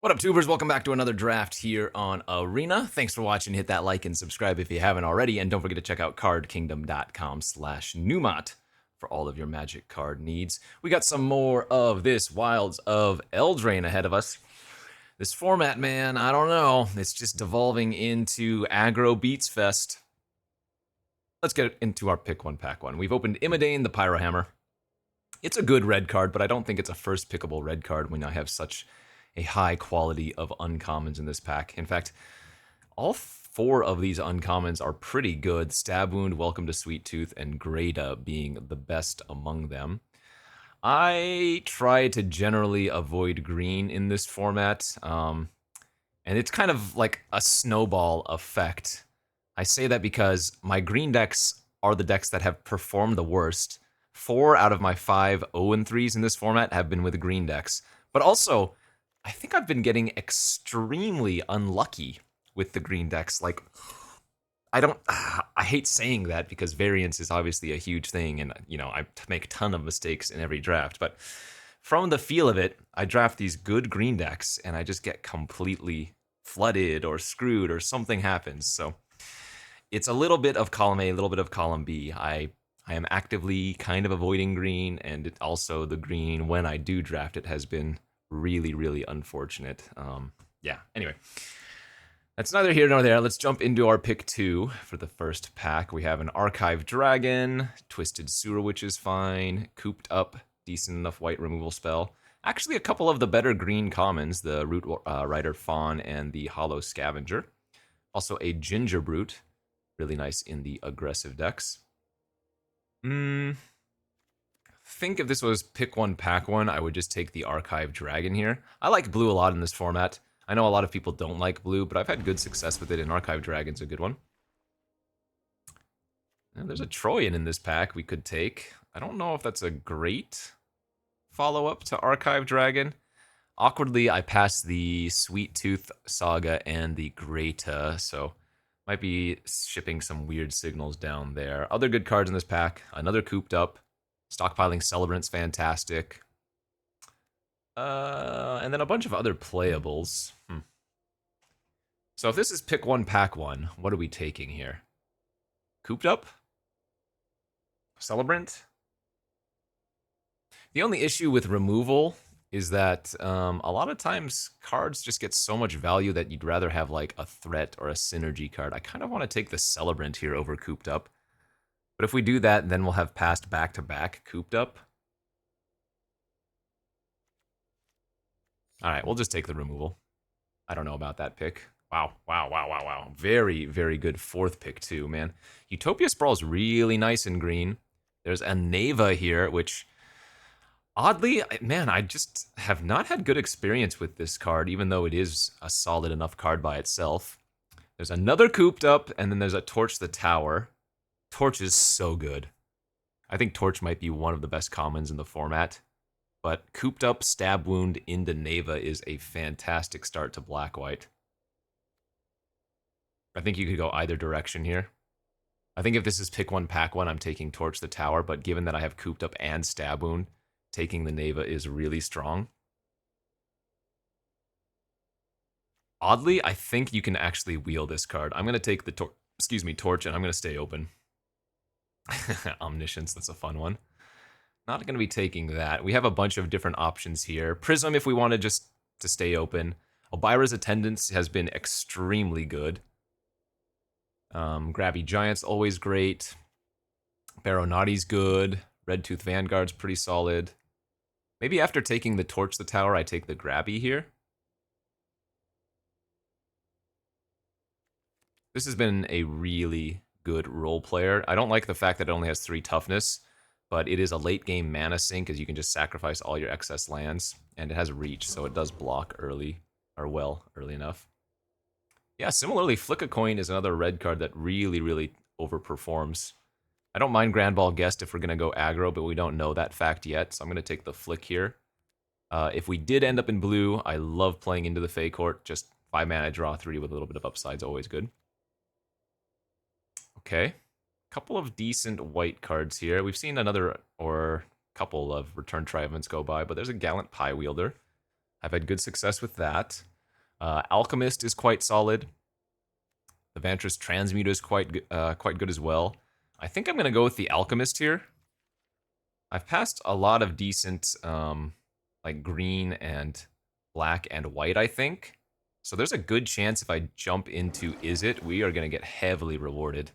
What up, tubers? Welcome back to another draft here on Arena. Thanks for watching. Hit that like and subscribe if you haven't already. And don't forget to check out cardkingdom.com/Numot for all of your Magic card needs. We got some more of this Wilds of Eldraine ahead of us. This format, man, I don't know. It's just devolving into aggro beats fest. Let's get into our pick one, pack one. We've opened Imodane the Pyrohammer. It's a good red card, but I don't think it's a first pickable red card when I have such a high quality of uncommons in this pack. In fact, all four of these uncommons are pretty good. Stab Wound, Welcome to Sweet Tooth, and Greta being the best among them. I try to generally avoid green in this format, and it's kind of like a snowball effect. I say that because my green decks are the decks that have performed the worst. 4 out of my 5 0-3s in this format have been with green decks. But also, I think I've been getting extremely unlucky with the green decks. Like, I hate saying that because variance is obviously a huge thing, and I make a ton of mistakes in every draft. But from the feel of it, I draft these good green decks, and I just get completely flooded or screwed or something happens. So it's a little bit of column A, a little bit of column B. I am actively kind of avoiding green, and also the green, when I do draft it, has been really, really unfortunate. Yeah, anyway. That's neither here nor there. Let's jump into our pick 2 for the first pack. We have an Archive Dragon, Twisted Sewer Witch is fine, Cooped Up, decent enough white removal spell. Actually, a couple of the better green commons, the Root Rider Fawn and the Hollow Scavenger. Also a Ginger Brute, really nice in the aggressive decks. Think if this was pick one, pack one, I would just take the Archive Dragon here. I like blue a lot in this format. I know a lot of people don't like blue, but I've had good success with it, and Archive Dragon's a good one. And there's a Troyan in this pack we could take. I don't know if that's a great follow-up to Archive Dragon. Awkwardly, I passed the Sweet Tooth Saga and the Greta, so might be shipping some weird signals down there. Other good cards in this pack. Another Cooped Up. Stockpiling Celebrant's fantastic. And then a bunch of other playables. So if this is pick one, pack one, what are we taking here? Cooped Up? Celebrant? The only issue with removal is that a lot of times cards just get so much value that you'd rather have like a threat or a synergy card. I kind of want to take the Celebrant here over Cooped Up. But if we do that, then we'll have passed back-to-back Cooped Up. All right, we'll just take the removal. I don't know about that pick. Wow. Very, very good fourth pick, too, man. Utopia Sprawl's really nice in green. There's a Neva here, which, oddly, man, I just have not had good experience with this card, even though it is a solid enough card by itself. There's another Cooped Up, and then there's a Torch the Tower. Torch is so good. I think Torch might be one of the best commons in the format. But Cooped Up, Stab Wound into Neva is a fantastic start to Black-White. I think you could go either direction here. I think if this is pick one, pack one, I'm taking Torch the Tower, but given that I have Cooped Up and Stab Wound, taking the Neva is really strong. Oddly, I think you can actually wheel this card. I'm going to take the Torch, and I'm going to stay open. Omniscience, that's a fun one. Not going to be taking that. We have a bunch of different options here. Prism, if we wanted just to stay open. Elvira's Attendance has been extremely good. Grabby Giant's always great. Baronati's good. Red Tooth Vanguard's pretty solid. Maybe after taking the Torch the Tower, I take the Grabby here. This has been a really good role player. I don't like the fact that it only has 3 toughness, but it is a late game mana sink, as you can just sacrifice all your excess lands, and it has reach, so it does block early, or well, early enough. Yeah, similarly, Flick a Coin is another red card that really, really overperforms. I don't mind Grand Ball Guest if we're going to go aggro, but we don't know that fact yet, so I'm going to take the Flick here. If we did end up in blue, I love playing into the Fey Court. Just 5 mana, draw 3 with a little bit of upside is always good. Okay. Couple of decent white cards here. We've seen another or couple of Return Triumphants go by, but there's a Gallant Pie Wielder. I've had good success with that. Alchemist is quite solid. The Vantress Transmute is quite good as well. I think I'm going to go with the Alchemist here. I've passed a lot of decent, like green and black and white, I think. So there's a good chance if I jump into Is It, we are going to get heavily rewarded.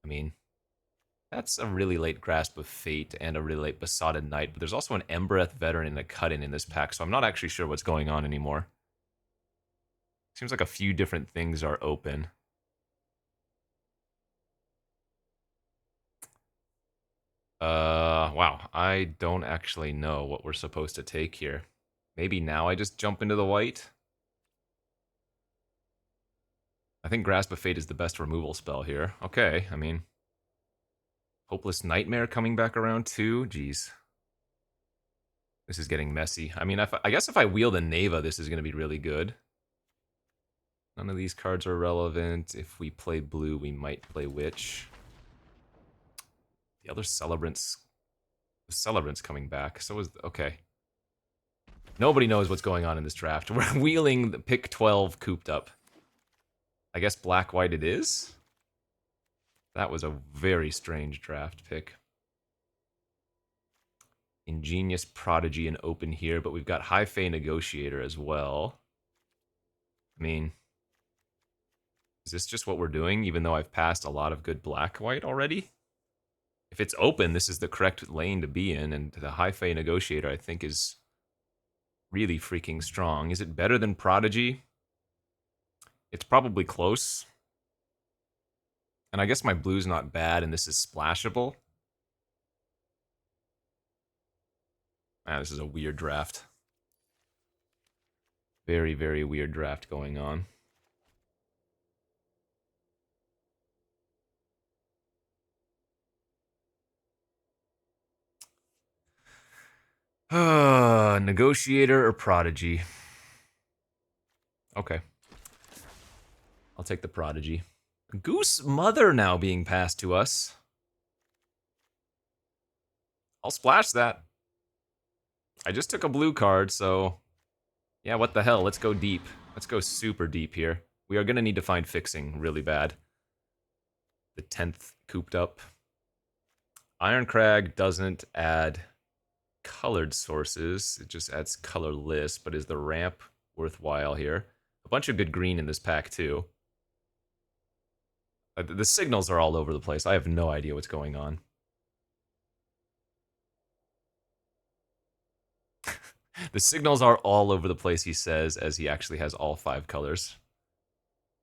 I mean, that's a really late Grasp of Fate and a really late Besotted Knight, but there's also an Embereth Veteran and a Cut-In this pack, so I'm not actually sure what's going on anymore. Seems like a few different things are open. Wow, I don't actually know what we're supposed to take here. Maybe now I just jump into the white? I think Grasp of Fate is the best removal spell here. Okay, I mean... Hopeless Nightmare coming back around too? Jeez. This is getting messy. I mean, I guess if I wield a Neva, this is going to be really good. None of these cards are relevant. If we play blue, we might play Witch. The other Celebrant's... The Celebrant's coming back. So is... Okay. Nobody knows what's going on in this draft. We're wheeling the pick 12 cooped up. I guess black-white it is? That was a very strange draft pick. Ingenious Prodigy and open here, but we've got High Fae Negotiator as well. I mean, is this just what we're doing, even though I've passed a lot of good black-white already? If it's open, this is the correct lane to be in, and the High Fae Negotiator, I think, is really freaking strong. Is it better than Prodigy? It's probably close. And I guess my blue's not bad, and this is splashable. Ah, this is a weird draft. Very, very weird draft going on. Negotiator or Prodigy? Okay. I'll take the Prodigy. Goose Mother now being passed to us. I'll splash that. I just took a blue card, so... Yeah, what the hell? Let's go deep. Let's go super deep here. We are going to need to find fixing really bad. The 10th cooped up. Ironcrag doesn't add colored sources. It just adds colorless, but is the ramp worthwhile here? A bunch of good green in this pack, too. The signals are all over the place. I have no idea what's going on. The signals are all over the place, he says, as he actually has all 5 colors.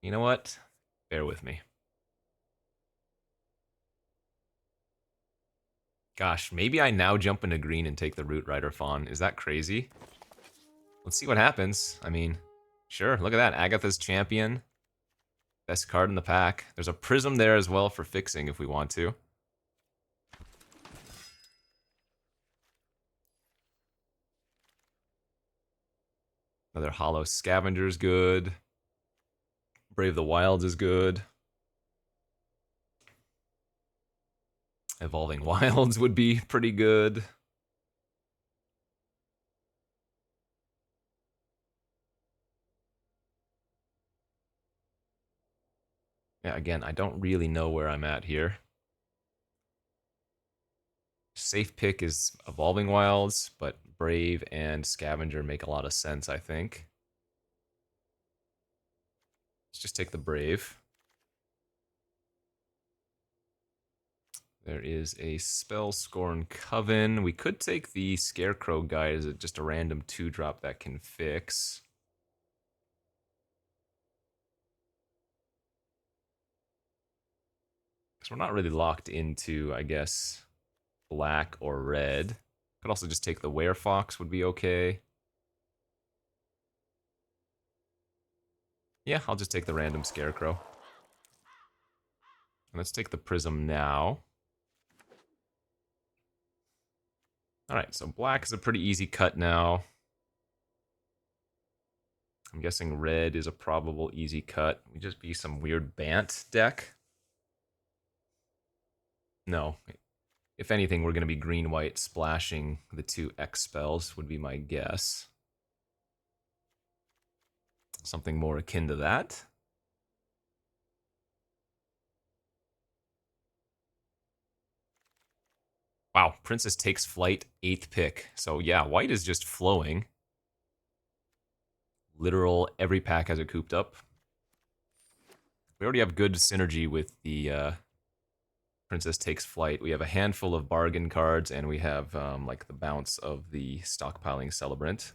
You know what? Bear with me. Gosh, maybe I now jump into green and take the Root Rider Fawn. Is that crazy? Let's see what happens. I mean, sure, look at that. Agatha's Champion. Best card in the pack. There's a Prism there as well for fixing if we want to. Another Hollow Scavenger is good. Brave the Wilds is good. Evolving Wilds would be pretty good. Yeah, again, I don't really know where I'm at here. Safe pick is Evolving Wilds, but Brave and Scavenger make a lot of sense, I think. Let's just take the Brave. There is a Spellscorn Coven. We could take the Scarecrow guy as just a random 2-drop that can fix. Because we're not really locked into, I guess, black or red. Could also just take the Werefox, would be okay. Yeah, I'll just take the random Scarecrow. Let's take the Prism now. Alright, so black is a pretty easy cut now. I'm guessing red is a probable easy cut. We just be some weird Bant deck. No. If anything, we're going to be green-white splashing the 2 X spells, would be my guess. something more akin to that. Wow, Princess takes flight, 8th pick. So yeah, white is just flowing. Literal, every pack has it cooped up. We already have good synergy with the Princess takes flight. We have a handful of bargain cards, and we have like the bounce of the stockpiling celebrant.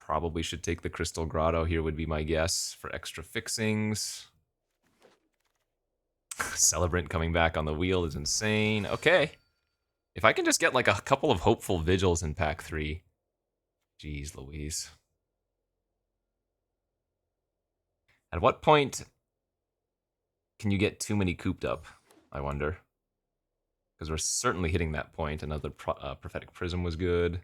Probably should take the Crystal Grotto here would be my guess for extra fixings. Celebrant coming back on the wheel is insane. Okay. If I can just get like a couple of hopeful vigils in pack 3. Jeez Louise. At what point can you get too many cooped up, I wonder? Because we're certainly hitting that point. Another Prophetic Prism was good.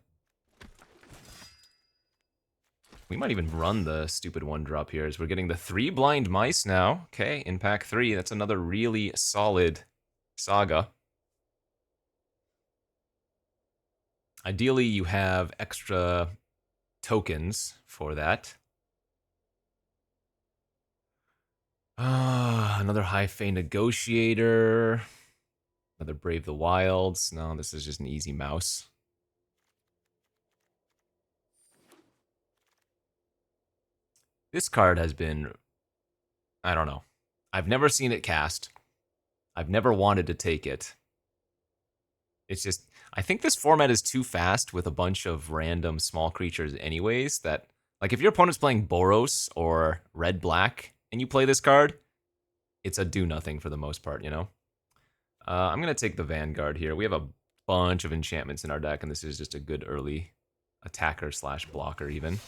We might even run the stupid 1-drop here, as we're getting the 3 Blind Mice now. Okay, in pack 3, that's another really solid saga. Ideally, you have extra tokens for that. Another High Fae Negotiator. Another Brave the Wilds. No, this is just an easy mouse. This card has been, I don't know. I've never seen it cast. I've never wanted to take it. It's just, I think this format is too fast with a bunch of random small creatures anyways, that, like, if your opponent's playing Boros or red-black and you play this card, it's a do-nothing for the most part, you know? I'm going to take the Vanguard here. We have a bunch of enchantments in our deck, and this is just a good early attacker slash blocker even.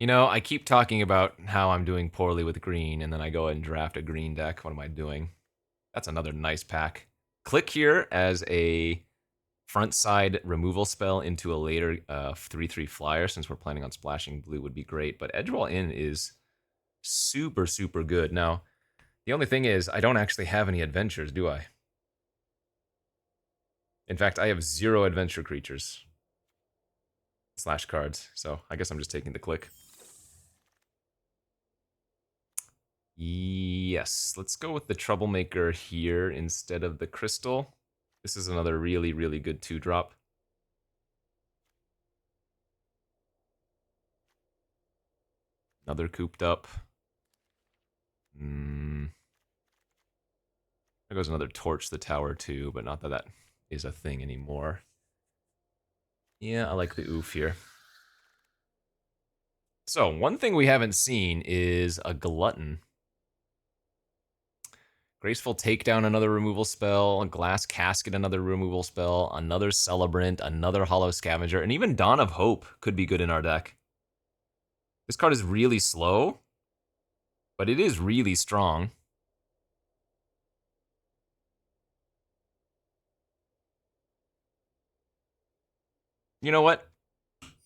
You know, I keep talking about how I'm doing poorly with green, and then I go and draft a green deck. What am I doing? That's another nice pack. Click here as a front side removal spell into a later 3/3 flyer, since we're planning on splashing blue would be great, but Edgewall In is super, super good. Now, the only thing is, I don't actually have any adventures, do I? In fact, I have 0 adventure creatures slash cards, so I guess I'm just taking the click. Yes, let's go with the Troublemaker here instead of the Crystal. This is another really, really good 2-drop. Another cooped up. There goes another Torch the Tower too, but not that that is a thing anymore. Yeah, I like the oof here. So, one thing we haven't seen is a Glutton. Graceful Takedown, another removal spell. Glass Casket, another removal spell. Another Celebrant, another Hollow Scavenger, and even Dawn of Hope could be good in our deck. This card is really slow, but it is really strong. You know what?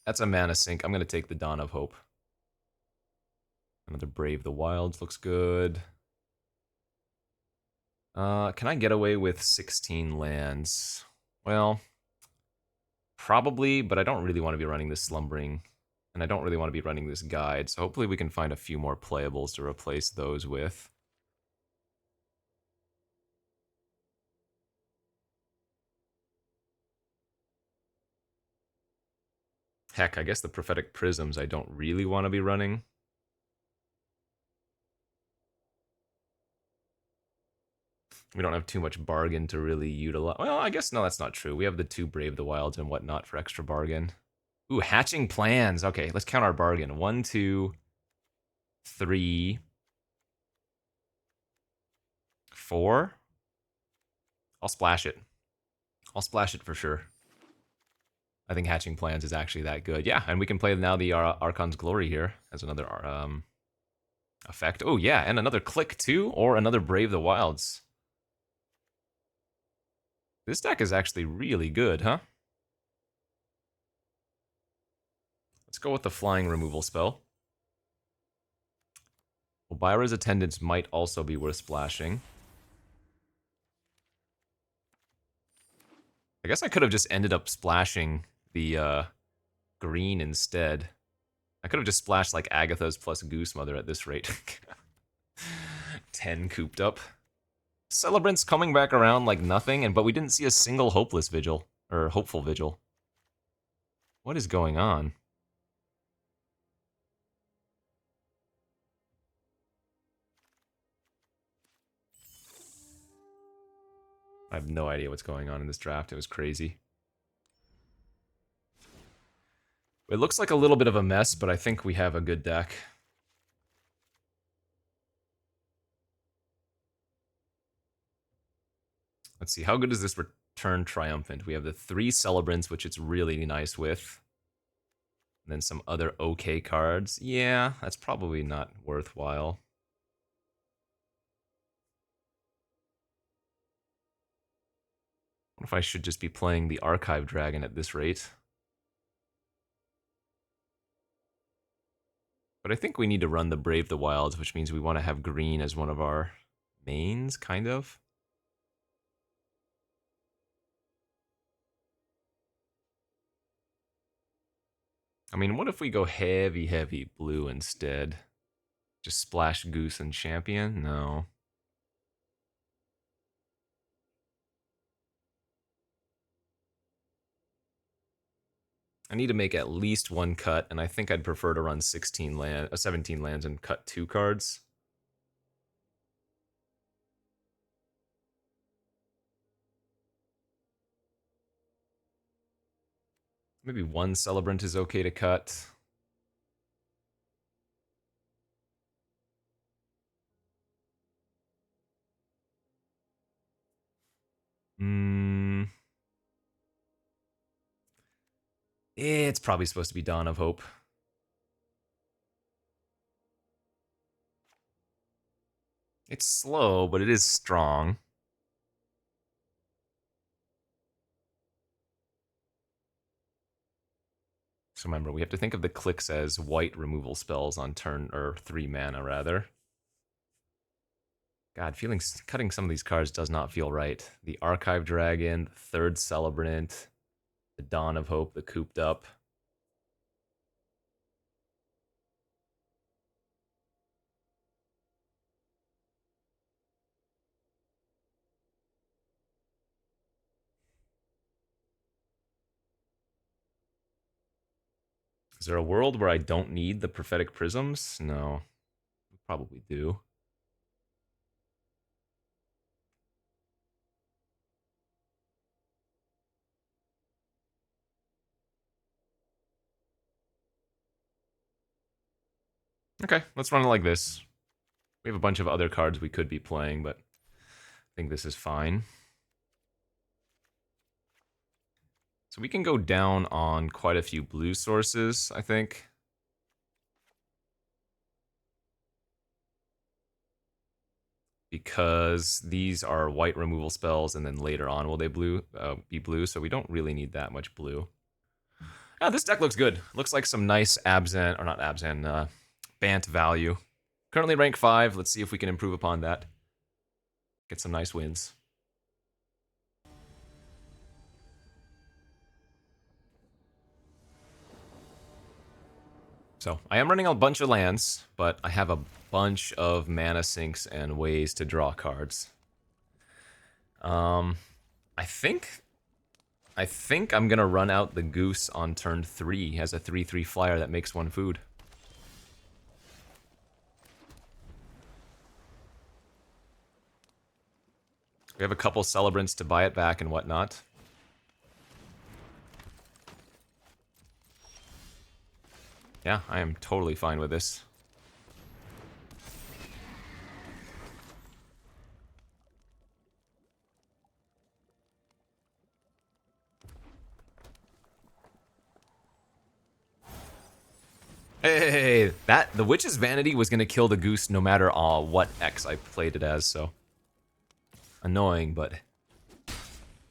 That's a mana sink. I'm going to take the Dawn of Hope. Another Brave the Wilds looks good. Can I get away with 16 lands? Well, probably, but I don't really want to be running this Slumbering, and I don't really want to be running this Guide, so hopefully we can find a few more playables to replace those with. Heck, I guess the Prophetic Prisms I don't really want to be running. We don't have too much bargain to really utilize. Well, I guess, no, that's not true. We have the 2 Brave the Wilds and whatnot for extra bargain. Ooh, Hatching Plans. Okay, let's count our bargain. 1, 2, 3, 4. I'll splash it. I'll splash it for sure. I think Hatching Plans is actually that good. Yeah, and we can play now the Archon's Glory here as another effect. Oh, yeah, and another Click too, or another Brave the Wilds. This deck is actually really good, huh? Let's go with the Flying Removal spell. Obira's Attendants might also be worth splashing. I guess I could have just ended up splashing the green instead. I could have just splashed like Agatha's plus Goose Mother at this rate. 10 cooped up. Celebrant's coming back around like nothing, but we didn't see a single hopeless vigil, or hopeful vigil. What is going on? I have no idea what's going on in this draft. It was crazy. It looks like a little bit of a mess, but I think we have a good deck. Let's see, how good is this return triumphant? We have the 3 celebrants, which it's really nice with. And then some other okay cards. Yeah, that's probably not worthwhile. What if I should just be playing the Archive Dragon at this rate? But I think we need to run the Brave the Wilds, which means we want to have green as one of our mains, kind of. I mean, what if we go heavy, heavy blue instead? Just splash Goose and Champion? No. I need to make at least 1 cut, and I think I'd prefer to run 17 lands and cut 2 cards. Maybe 1 Celebrant is okay to cut. It's probably supposed to be Dawn of Hope. It's slow, but it is strong. So remember, we have to think of the clicks as white removal spells on turn, or 3 mana, rather. God, cutting some of these cards does not feel right. The Archive Dragon, the 3rd Celebrant, the Dawn of Hope, the Cooped Up. Is there a world where I don't need the Prophetic Prisms? No. We probably do. Okay, let's run it like this. We have a bunch of other cards we could be playing, but I think this is fine. So we can go down on quite a few blue sources, I think. Because these are white removal spells, and then later on will they be blue, so we don't really need that much blue. Yeah, this deck looks good. Looks like some nice Abzan, or not Abzan, Bant value. Currently rank 5. Let's see if we can improve upon that. Get some nice wins. So, I am running a bunch of lands, but I have a bunch of mana sinks and ways to draw cards. I think I'm gonna run out the Goose on turn 3. He has a 3/3 flyer that makes 1 food. We have a couple Celebrants to buy it back and whatnot. Yeah, I am totally fine with this. Hey, the Witch's Vanity was gonna kill the Goose no matter what X I played it as, so. Annoying, but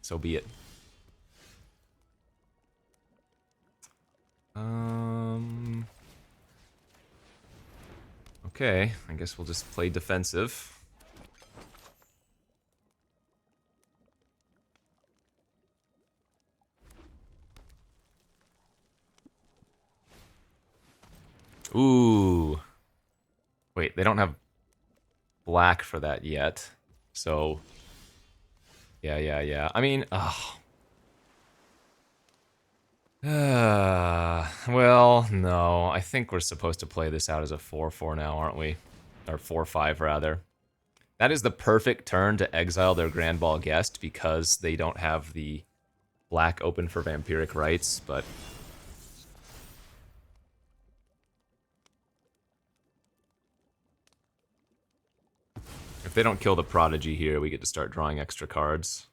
so be it. Okay, I guess we'll just play defensive. Ooh. Wait, they don't have black for that yet. So, yeah. I mean, oh. Well, no. I think we're supposed to play this out as a 4-4 now, aren't we? Or 4-5, rather. That is the perfect turn to exile their Grand Ball Guest because they don't have the black open for Vampiric Rites, but... if they don't kill the Prodigy here, we get to start drawing extra cards.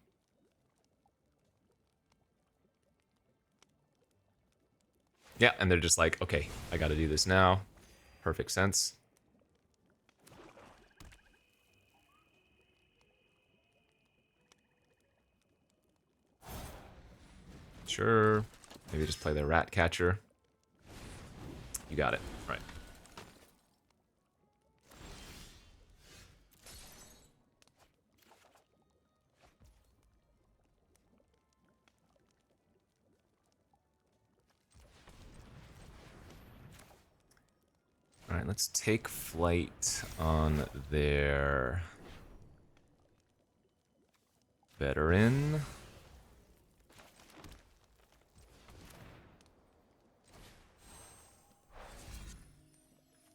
Yeah, and they're just like, okay, I gotta do this now. Perfect sense. Sure. Maybe just play the Rat Catcher. You got it. Right. Alright, let's take flight on their veteran.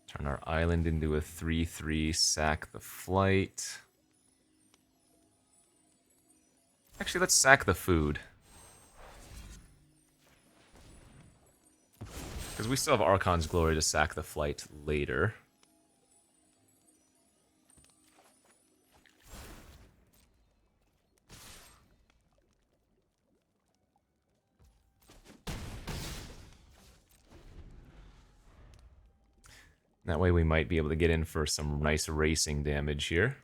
Turn our island into a 3-3, sack the flight. Actually, let's sack the food. Because we still have Archon's Glory to sack the flight later. That way we might be able to get in for some nice racing damage here.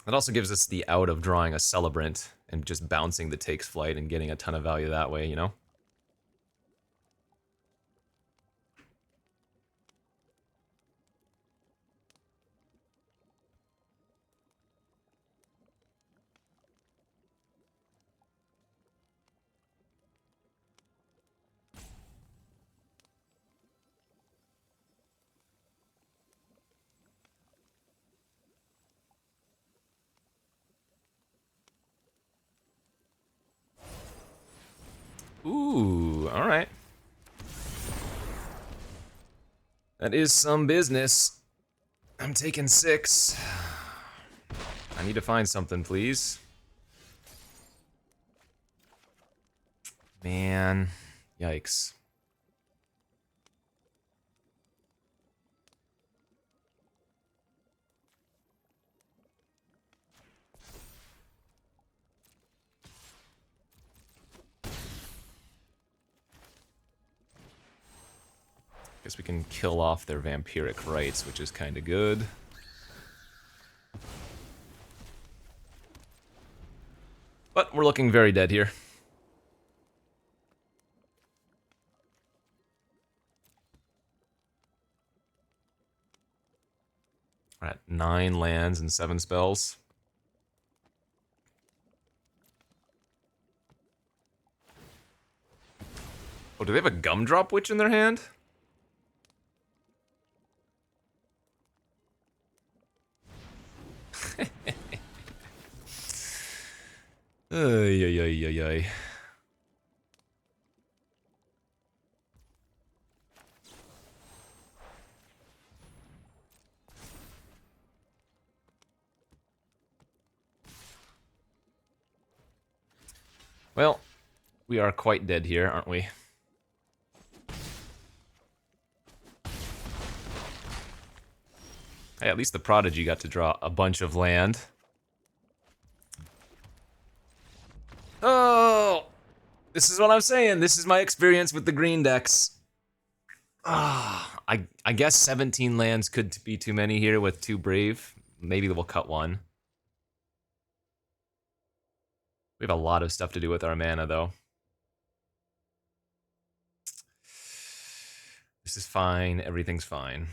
It also gives us the out of drawing a Celebrant and just bouncing the takes flight and getting a ton of value that way, you know? Ooh, alright. That is some business. I'm taking 6. I need to find something, please. Man, yikes. Guess we can kill off their Vampiric Rites, which is kind of good. But we're looking very dead here. We're at 9 lands and 7 spells. Oh, do they have a Gumdrop Witch in their hand? Ay. Well, we are quite dead here, aren't we? Hey, at least the Prodigy got to draw a bunch of land. Oh! This is what I'm saying. This is my experience with the green decks. I guess 17 lands could be too many here with 2 Brave. Maybe we'll cut 1. We have a lot of stuff to do with our mana, though. This is fine. Everything's fine.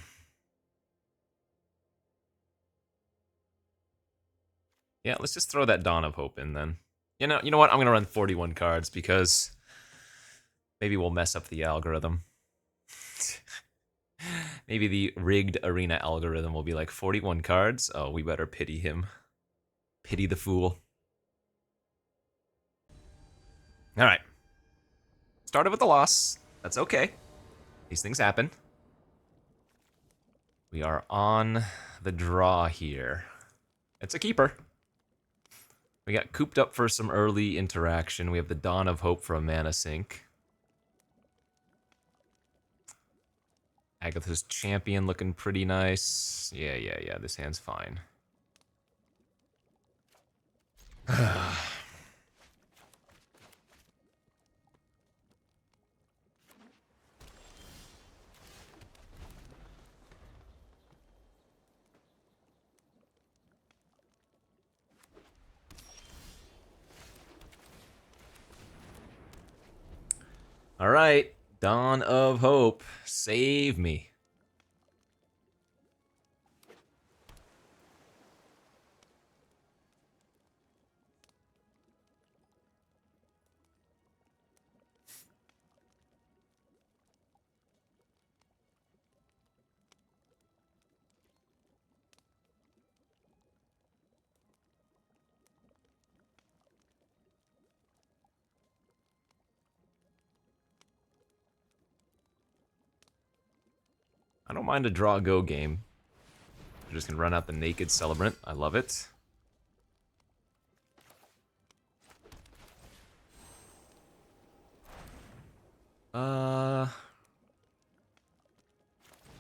Yeah, let's just throw that Dawn of Hope in, then. You know what? I'm going to run 41 cards, because Maybe we'll mess up the algorithm. Maybe the rigged arena algorithm will be like 41 cards. Oh, we better pity him. Pity the fool. All right. Started with a loss. That's okay. These things happen. We are on the draw here. It's a keeper. We got cooped up for some early interaction. We have the Dawn of Hope for a mana sink. Agatha's Champion looking pretty nice. Yeah, this hand's fine. All right, Dawn of Hope, save me. I don't mind a draw-go game. We're just gonna run out the Naked Celebrant. I love it.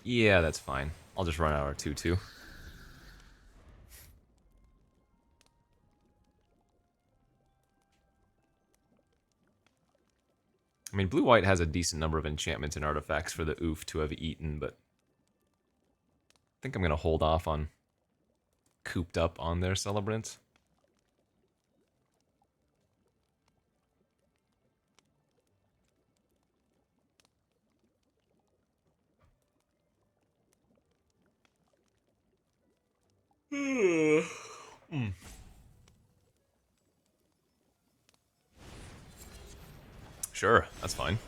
Yeah, that's fine. I'll just run out our 2/2. I mean, blue-white has a decent number of enchantments and artifacts for the oof to have eaten, but I think I'm gonna hold off on cooped up on their Celebrant. Sure, that's fine.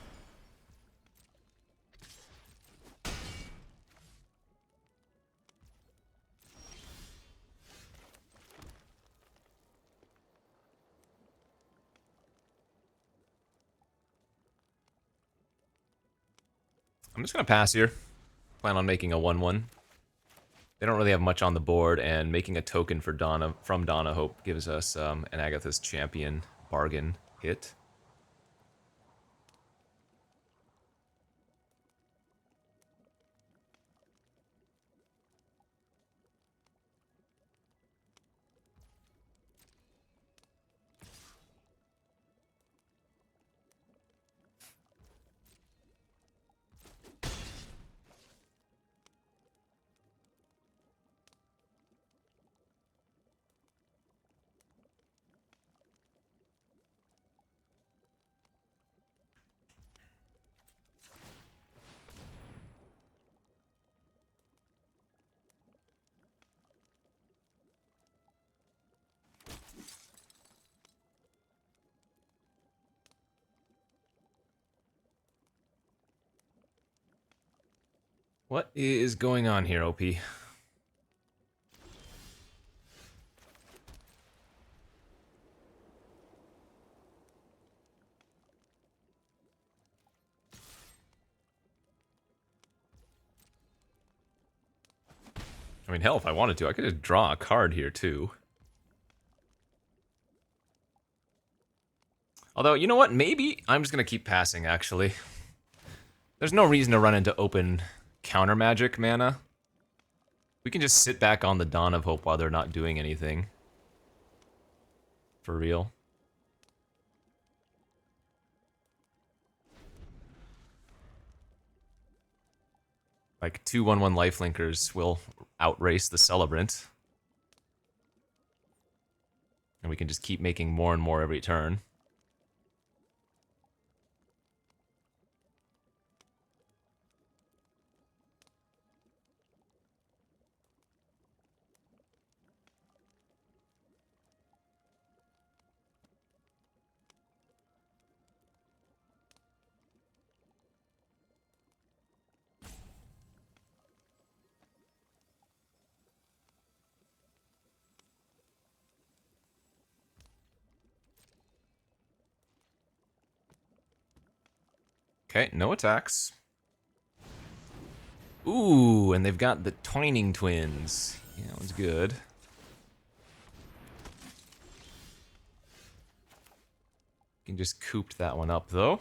I'm just gonna pass here. Plan on making a 1/1. They don't really have much on the board, and making a token for from Dawn of Hope gives us an Agatha's Champion bargain hit. What is going on here, OP? I mean, hell, if I wanted to, I could just draw a card here, too. Although, you know what? Maybe I'm just going to keep passing, actually. There's no reason to run into open counter magic mana. We can just sit back on the Dawn of Hope while they're not doing anything. For real. Like, 2/1/1 lifelinkers will outrace the Celebrant. And we can just keep making more and more every turn. Okay, no attacks. Ooh, and they've got the Twining Twins. Yeah, that one's good. Can just coop that one up, though.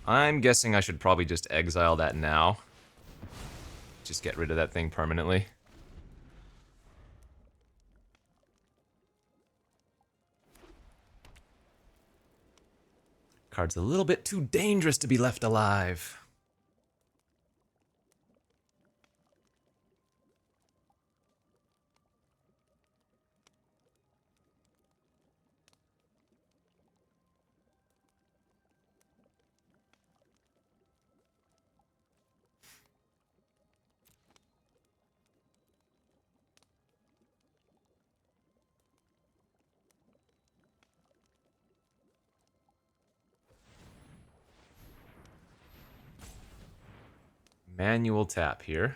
I'm guessing I should probably just exile that now. Just get rid of that thing permanently. Card's a little bit too dangerous to be left alive. Manual tap here.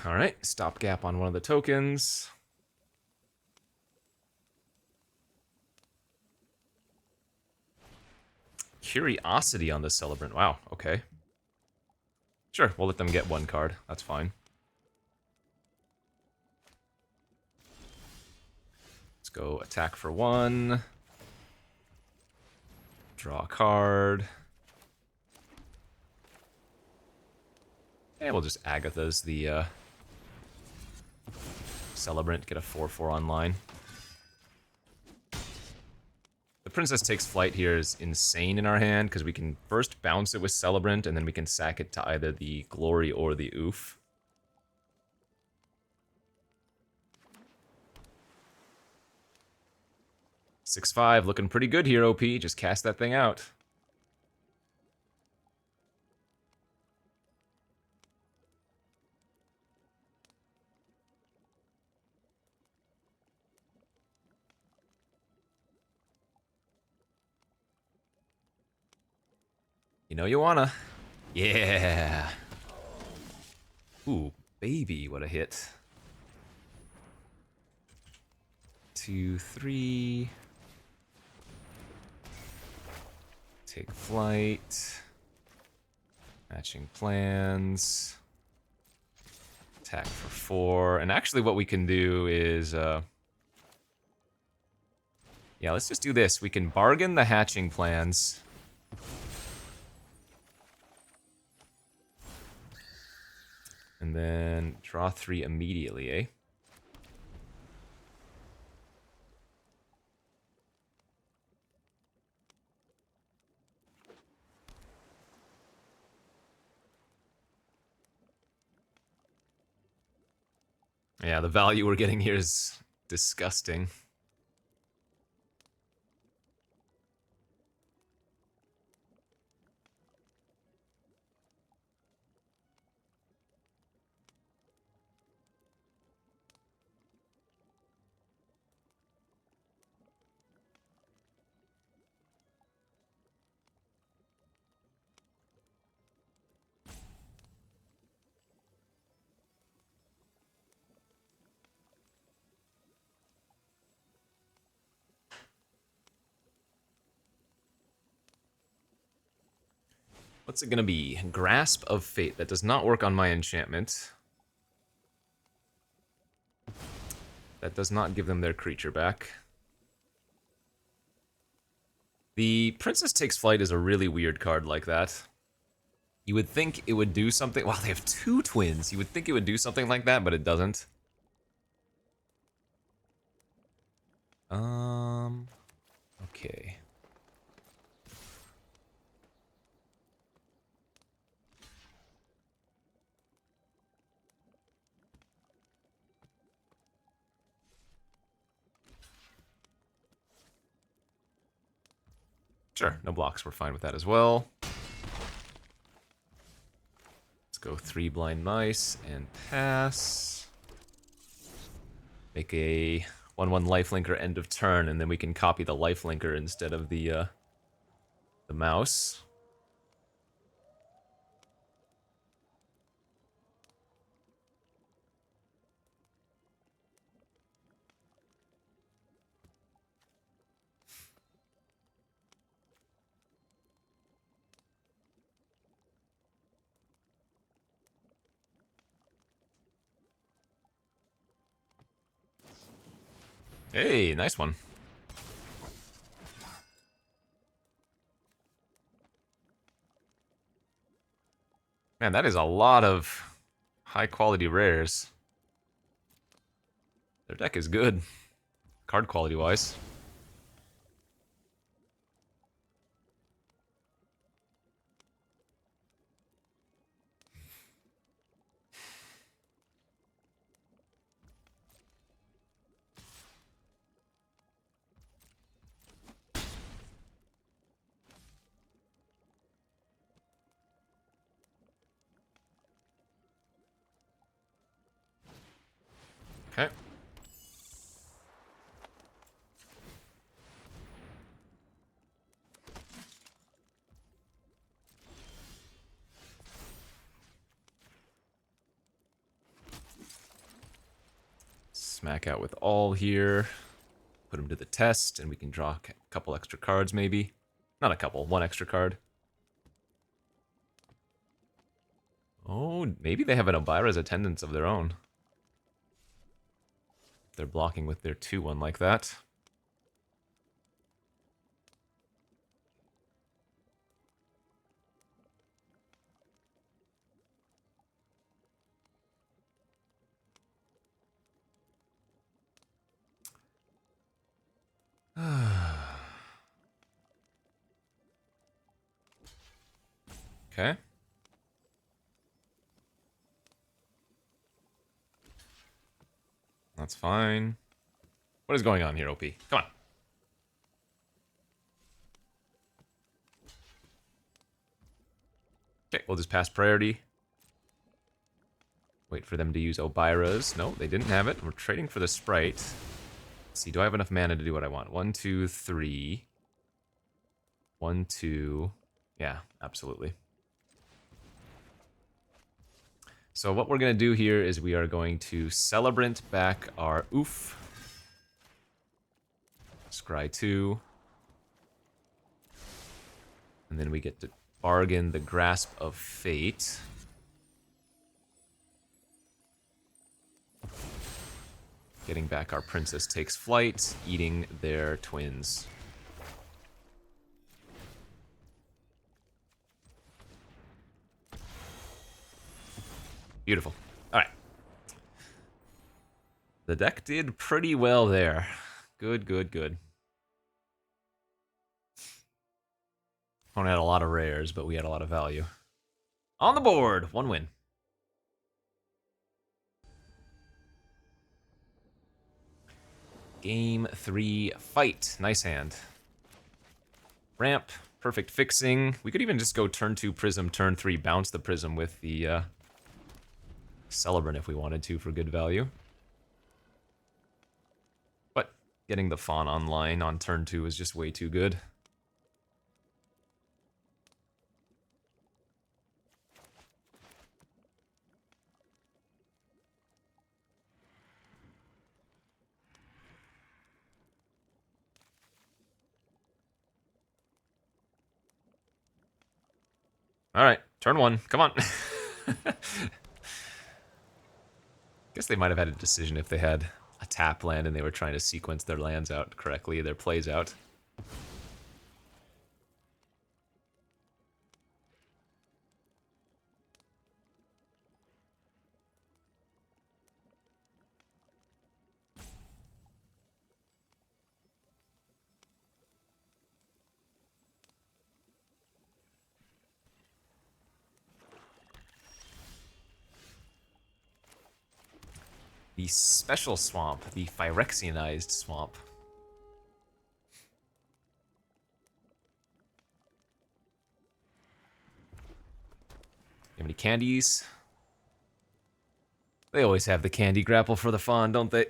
Alright, stopgap on one of the tokens. Curiosity on the Celebrant. Wow, okay. Sure, we'll let them get one card. That's fine. Let's go attack for one. Draw a card. And we'll just Agatha's the Celebrant, get a 4/4 online. The Princess Takes Flight here is insane in our hand, because we can first bounce it with Celebrant, and then we can sack it to either the Glory or the Oof. (6/5) looking pretty good here, OP. Just cast that thing out. You know you wanna. Yeah. Ooh, baby, what a hit. 2, 3. Take flight. Matching plans. Attack for 4. And actually what we can do is... yeah, let's just do this. We can bargain the hatching plans. And then draw 3 immediately, eh? Yeah, the value we're getting here is disgusting. What's it gonna be? Grasp of Fate. That does not work on my enchantment. That does not give them their creature back. The Princess Takes Flight is a really weird card like that. You would think it would do something... Wow, they have 2 twins. You would think it would do something like that, but it doesn't. Okay. Sure, no blocks. We're fine with that as well. Let's go 3 blind mice and pass. Make a 1/1 lifelinker end of turn, and then we can copy the lifelinker instead of the mouse. Hey, nice one. Man, that is a lot of high-quality rares. Their deck is good, card quality-wise. Okay. Smack out with all here. Put him to the test, and we can draw a couple extra cards, maybe. Not a couple, one extra card. Oh, maybe they have an Elvira's Attendance of their own. They're blocking with their 2/1 like that. Okay. That's fine. What is going on here, OP? Come on. Okay, we'll just pass priority. Wait for them to use Elvira's. No, they didn't have it. We're trading for the Sprite. Let's see, do I have enough mana to do what I want? 1, 2, 3. 1, 2. Yeah, absolutely. So what we're going to do here is we are going to Celebrant back our Oof. Scry 2. And then we get to bargain the Grasp of Fate. Getting back our Princess Takes Flight, eating their twins. Beautiful. All right. The deck did pretty well there. Good, good, good. Opponent had a lot of rares, but we had a lot of value. On the board, 1 win. Game 3 fight. Nice hand. Ramp, perfect fixing. We could even just go turn 2 Prism, turn 3 bounce the Prism with the Celebrant if we wanted to for good value. But getting the Fawn online on turn 2 is just way too good. Alright, turn 1. Come on. Guess they might have had a decision if they had a tap land and they were trying to sequence their lands out correctly, their plays out. The special swamp, the Phyrexianized swamp. You have any candies? They always have the candy grapple for the fawn, don't they?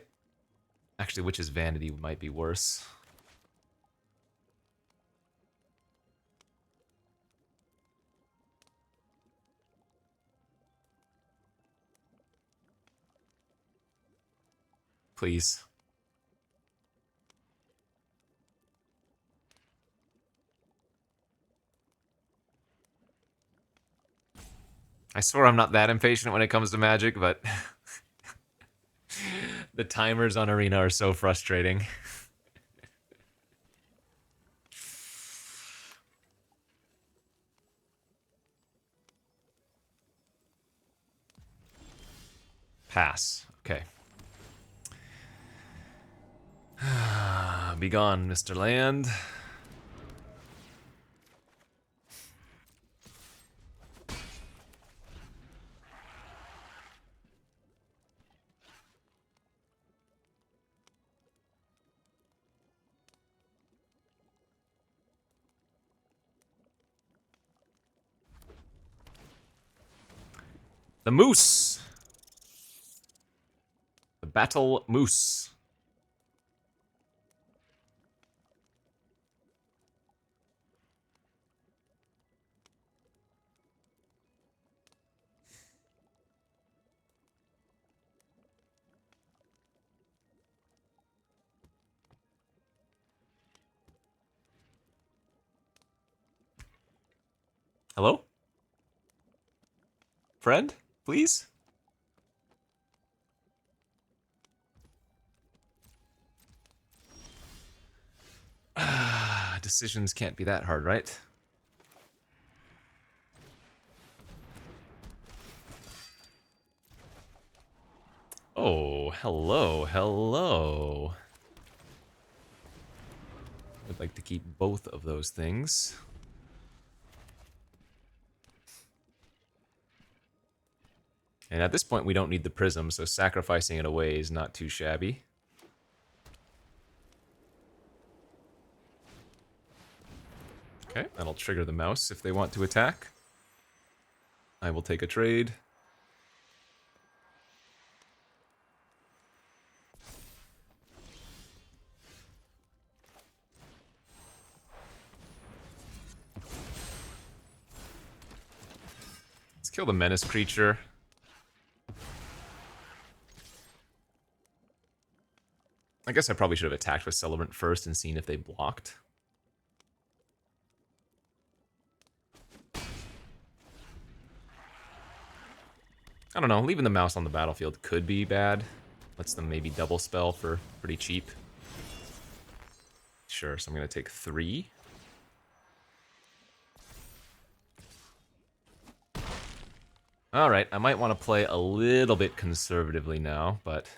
Actually, Witch's Vanity might be worse. Please. I swear I'm not that impatient when it comes to Magic, but the timers on Arena are so frustrating. Pass. Okay. Be gone, Mr. Land. The Moose. The Battle Moose. Hello? Friend, please? Decisions can't be that hard, right? Oh, hello, hello. I'd like to keep both of those things. And at this point, we don't need the prism, so sacrificing it away is not too shabby. Okay, that'll trigger the mouse if they want to attack. I will take a trade. Let's kill the menace creature. I guess I probably should have attacked with Celebrant first and seen if they blocked. I don't know, leaving the mouse on the battlefield could be bad. Lets them maybe double spell for pretty cheap. Sure, so I'm gonna take 3. Alright, I might want to play a little bit conservatively now, but...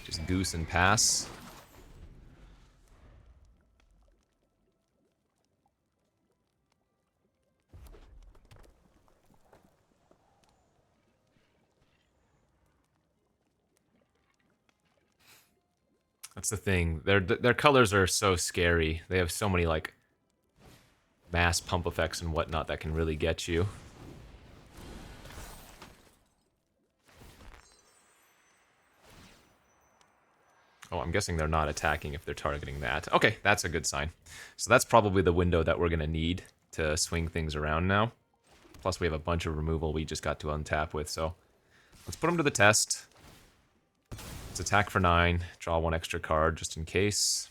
just goose and pass. That's the thing. Their colors are so scary. They have so many, like, mass pump effects and whatnot that can really get you. Oh, I'm guessing they're not attacking if they're targeting that. Okay, that's a good sign. So that's probably the window that we're going to need to swing things around now. Plus we have a bunch of removal we just got to untap with, so... let's put them to the test. Let's attack for 9, draw 1 extra card just in case.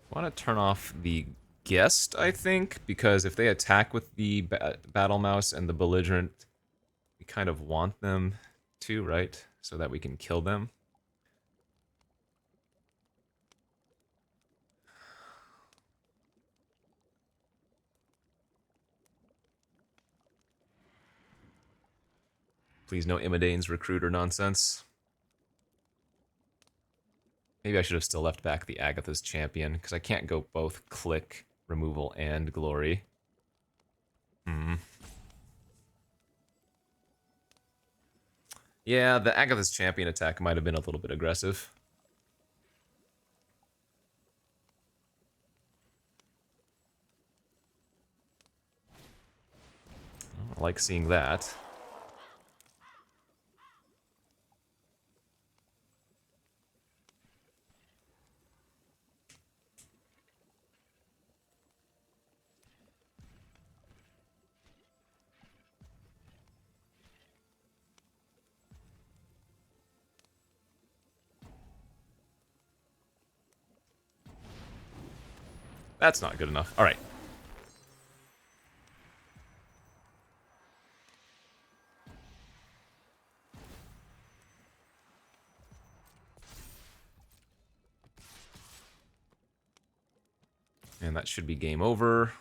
I want to turn off the guest, I think, because if they attack with the battle mouse and the belligerent, we kind of want them to, right? So that we can kill them. Please no Imidane's Recruiter nonsense. Maybe I should have still left back the Agatha's Champion, because I can't go both Click, Removal, and Glory. Yeah, the Agatha's Champion attack might have been a little bit aggressive. I like seeing that. That's not good enough. All right. And that should be game over.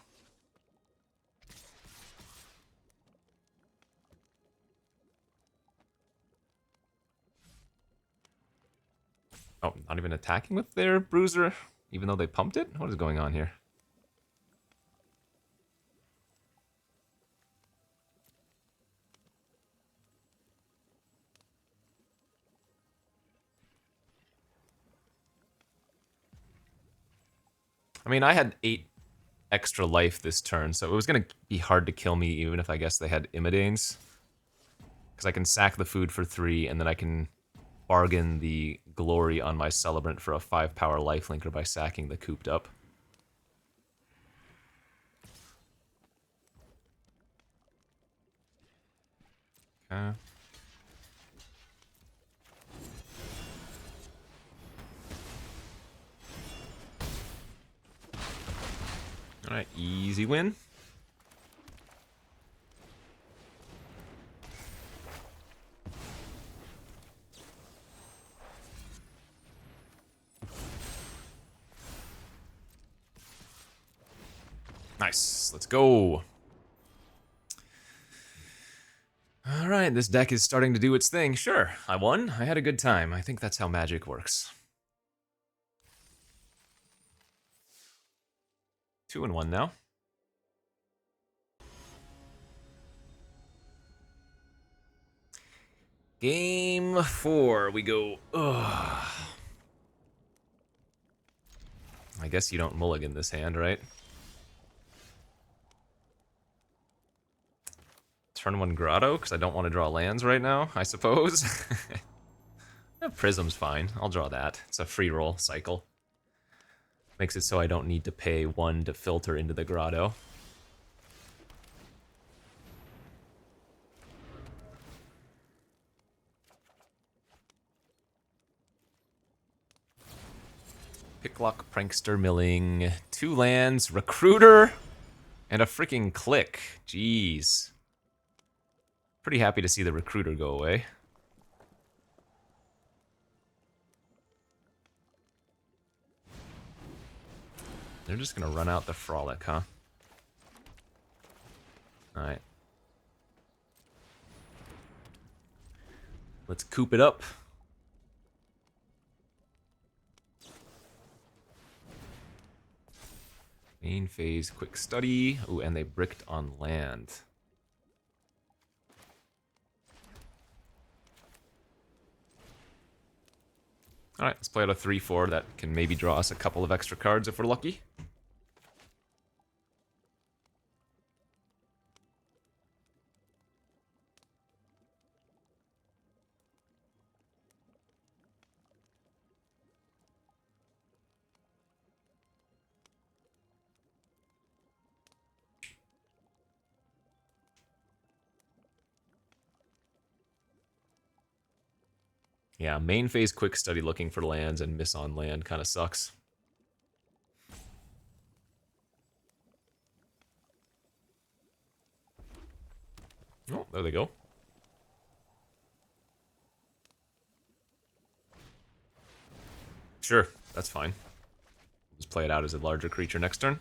Oh, not even attacking with their Bruiser, even though they pumped it? What is going on here? I mean, I had 8 extra life this turn, so it was going to be hard to kill me even if I guess they had Imidanes. Because I can sack the food for 3, and then I can bargain the glory on my Celebrant for a 5-power lifelinker by sacking the Cooped up. Okay. Alright, easy win. Nice, let's go. Alright, this deck is starting to do its thing. Sure, I won. I had a good time. I think that's how Magic works. 2-1 now. Game 4, we go, ugh. I guess you don't mulligan this hand, right? Turn 1 Grotto, because I don't want to draw lands right now, I suppose. Prism's fine, I'll draw that. It's a free roll cycle. Makes it so I don't need to pay 1 to filter into the Grotto. Picklock, Prankster, Milling, 2 lands, Recruiter, and a freaking Click. Jeez. Pretty happy to see the Recruiter go away. They're just gonna run out the Frolic, huh? Alright. Let's Coop it up. Main phase, quick study. Ooh, and they bricked on land. Alright, let's play out a 3-4 that can maybe draw us a couple of extra cards if we're lucky. Yeah, main phase quick study looking for lands and miss on land kind of sucks. Oh, there they go. Sure, that's fine. Just play it out as a larger creature next turn.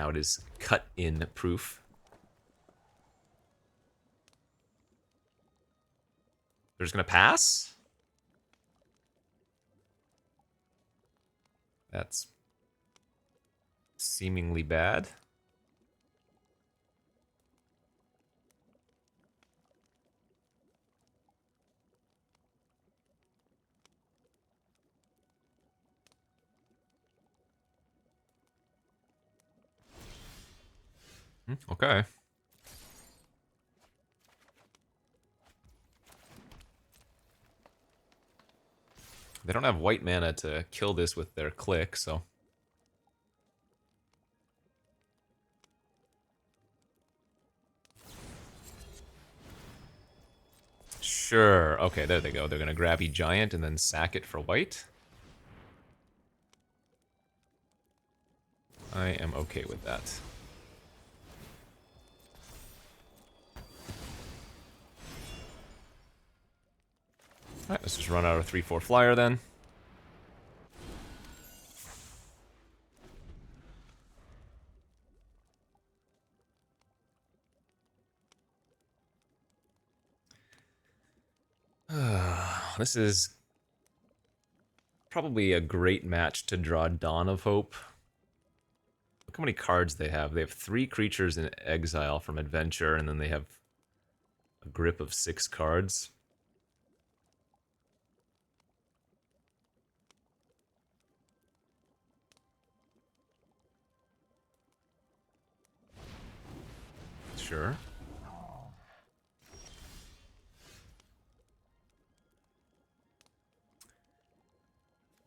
Now it is cut-in proof. They're just gonna pass? That's seemingly bad. Okay. They don't have white mana to kill this with their click, so... Sure. Okay, there they go. They're gonna grab Giant and then sack it for white. I am okay with that. Alright, let's just run out a 3/4 flyer then. This is probably a great match to draw Dawn of Hope. Look how many cards they have. They have 3 creatures in exile from Adventure, and then they have a grip of 6 cards. Sure.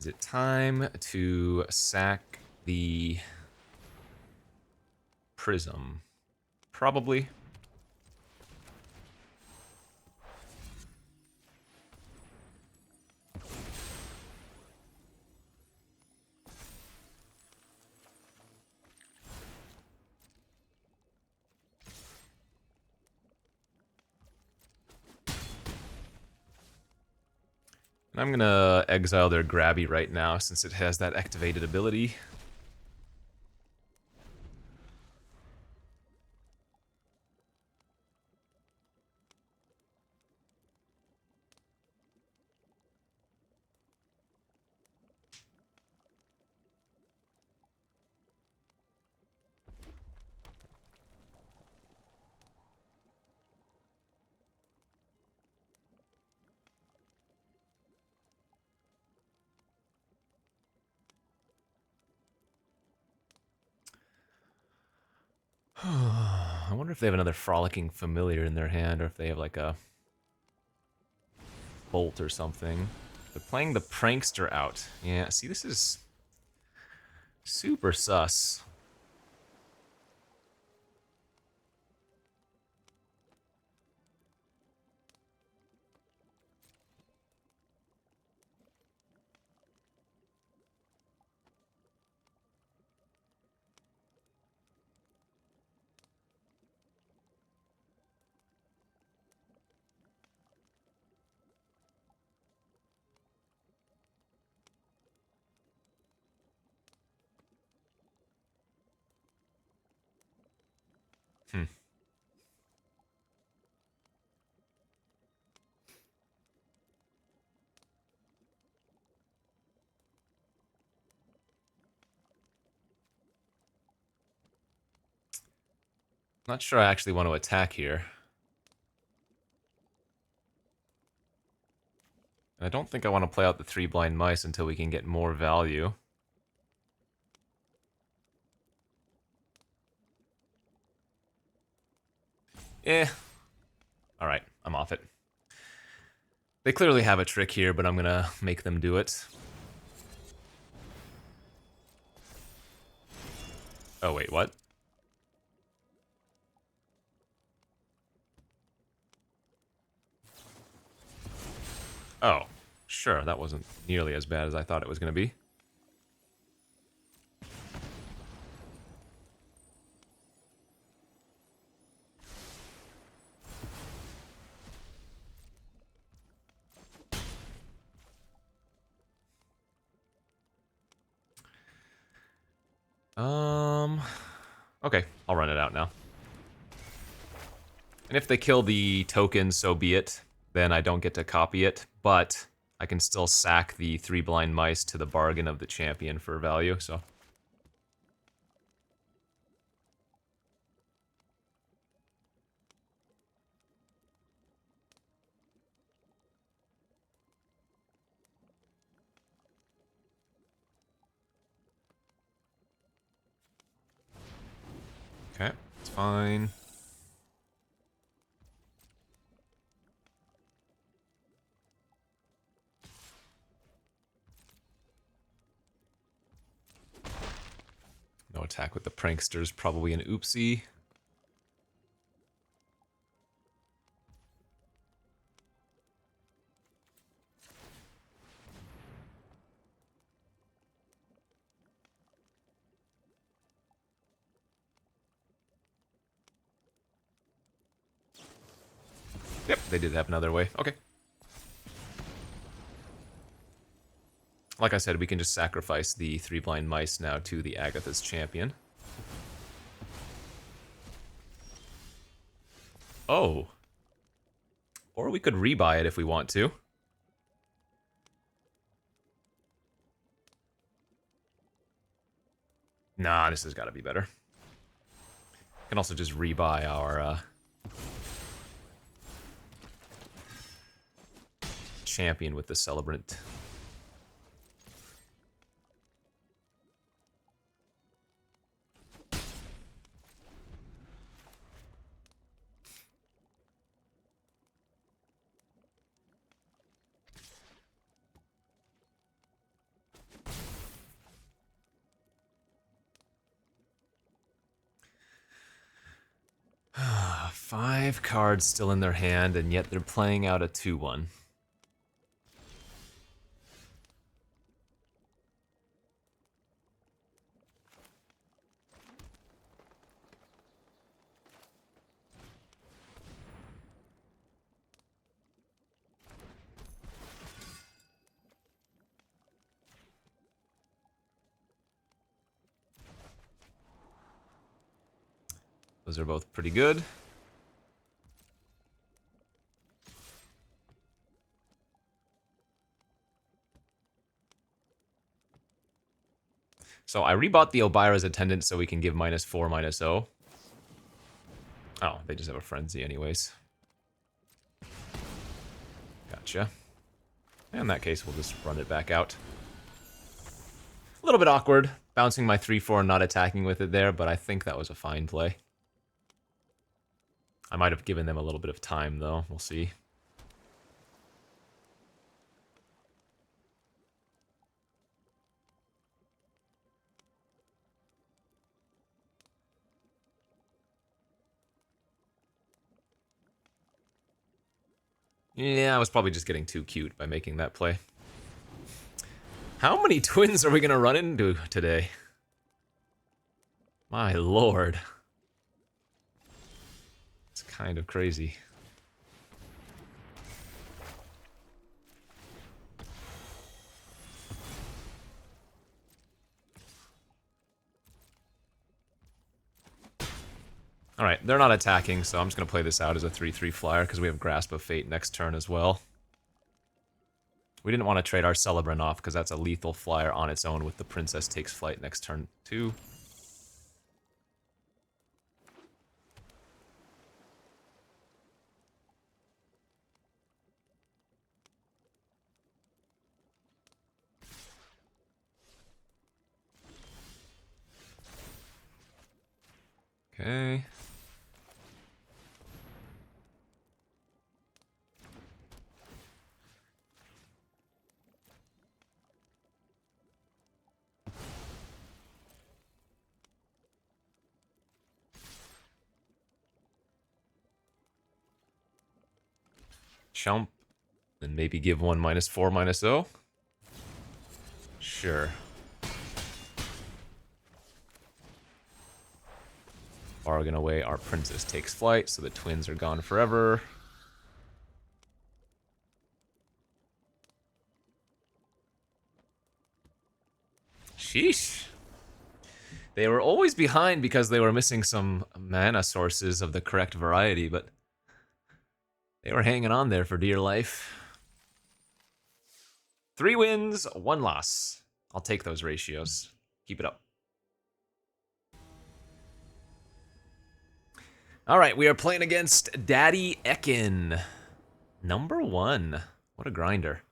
Is it time to sack the Prism? Probably. And I'm gonna exile their Grabby right now since it has that activated ability. I wonder if they have another Frolicking Familiar in their hand, or if they have like a Bolt or something. They're playing the Prankster out. Yeah, see, this is super sus. Not sure I actually want to attack here. And I don't think I want to play out the 3 blind mice until we can get more value. Eh. Alright, I'm off it. They clearly have a trick here, but I'm gonna make them do it. Oh, wait, what? Oh, sure, that wasn't nearly as bad as I thought it was gonna be. Okay, I'll run it out now. And if they kill the token, so be it. Then I don't get to copy it, but I can still sack the 3 blind mice to the bargain of the champion for value, so... Okay, it's fine. No attack with the pranksters, probably an oopsie. Yep, they did have another way. Okay. Like I said, we can just sacrifice the 3 blind mice now to the Agatha's champion. Oh. Or we could rebuy it if we want to. Nah, this has got to be better. We can also just rebuy our champion with the celebrant. Five cards still in their hand, and yet they're playing out a 2-1. Those are both pretty good. So I rebought the Elvira's Attendant so we can give -4, -0. Oh, they just have a Frenzy anyways. Gotcha. In that case, we'll just run it back out. A little bit awkward, bouncing my 3-4 and not attacking with it there, but I think that was a fine play. I might have given them a little bit of time, though. We'll see. Yeah, I was probably just getting too cute by making that play. How many twins are we going to run into today? My lord. It's kind of crazy. Alright, they're not attacking, so I'm just going to play this out as a 3-3 flyer because we have Grasp of Fate next turn as well. We didn't want to trade our Celebrant off because that's a lethal flyer on its own with the Princess Takes Flight next turn too. Okay. Chump. Then maybe give one -4, -0. Sure. Bargain away our Princess Takes Flight, so the twins are gone forever. Sheesh. They were always behind because they were missing some mana sources of the correct variety, but they were hanging on there for dear life. 3 wins, 1 loss. I'll take those ratios. Keep it up. All right, we are playing against Daddy Ekin. Number 1. What a grinder.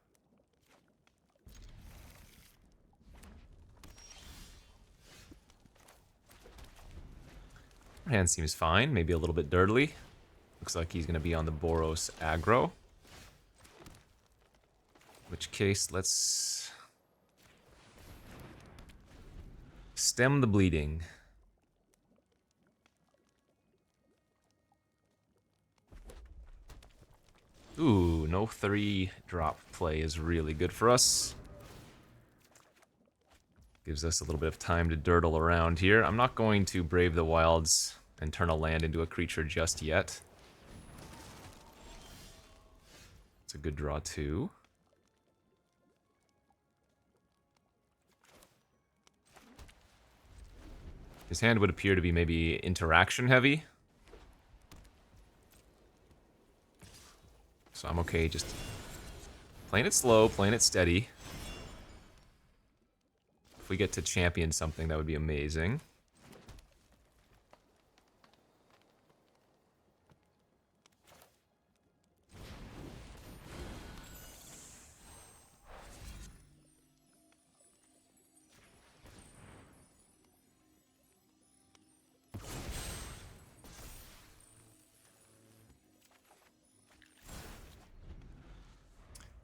Our hand seems fine, maybe a little bit dirtily. Looks like he's going to be on the Boros aggro. In which case, let's stem the bleeding. Ooh, no 3-drop play is really good for us. Gives us a little bit of time to dirtle around here. I'm not going to Brave the Wilds and turn a land into a creature just yet. It's a good draw too. His hand would appear to be maybe interaction heavy. So I'm okay just playing it slow, playing it steady. If we get to champion something, that would be amazing.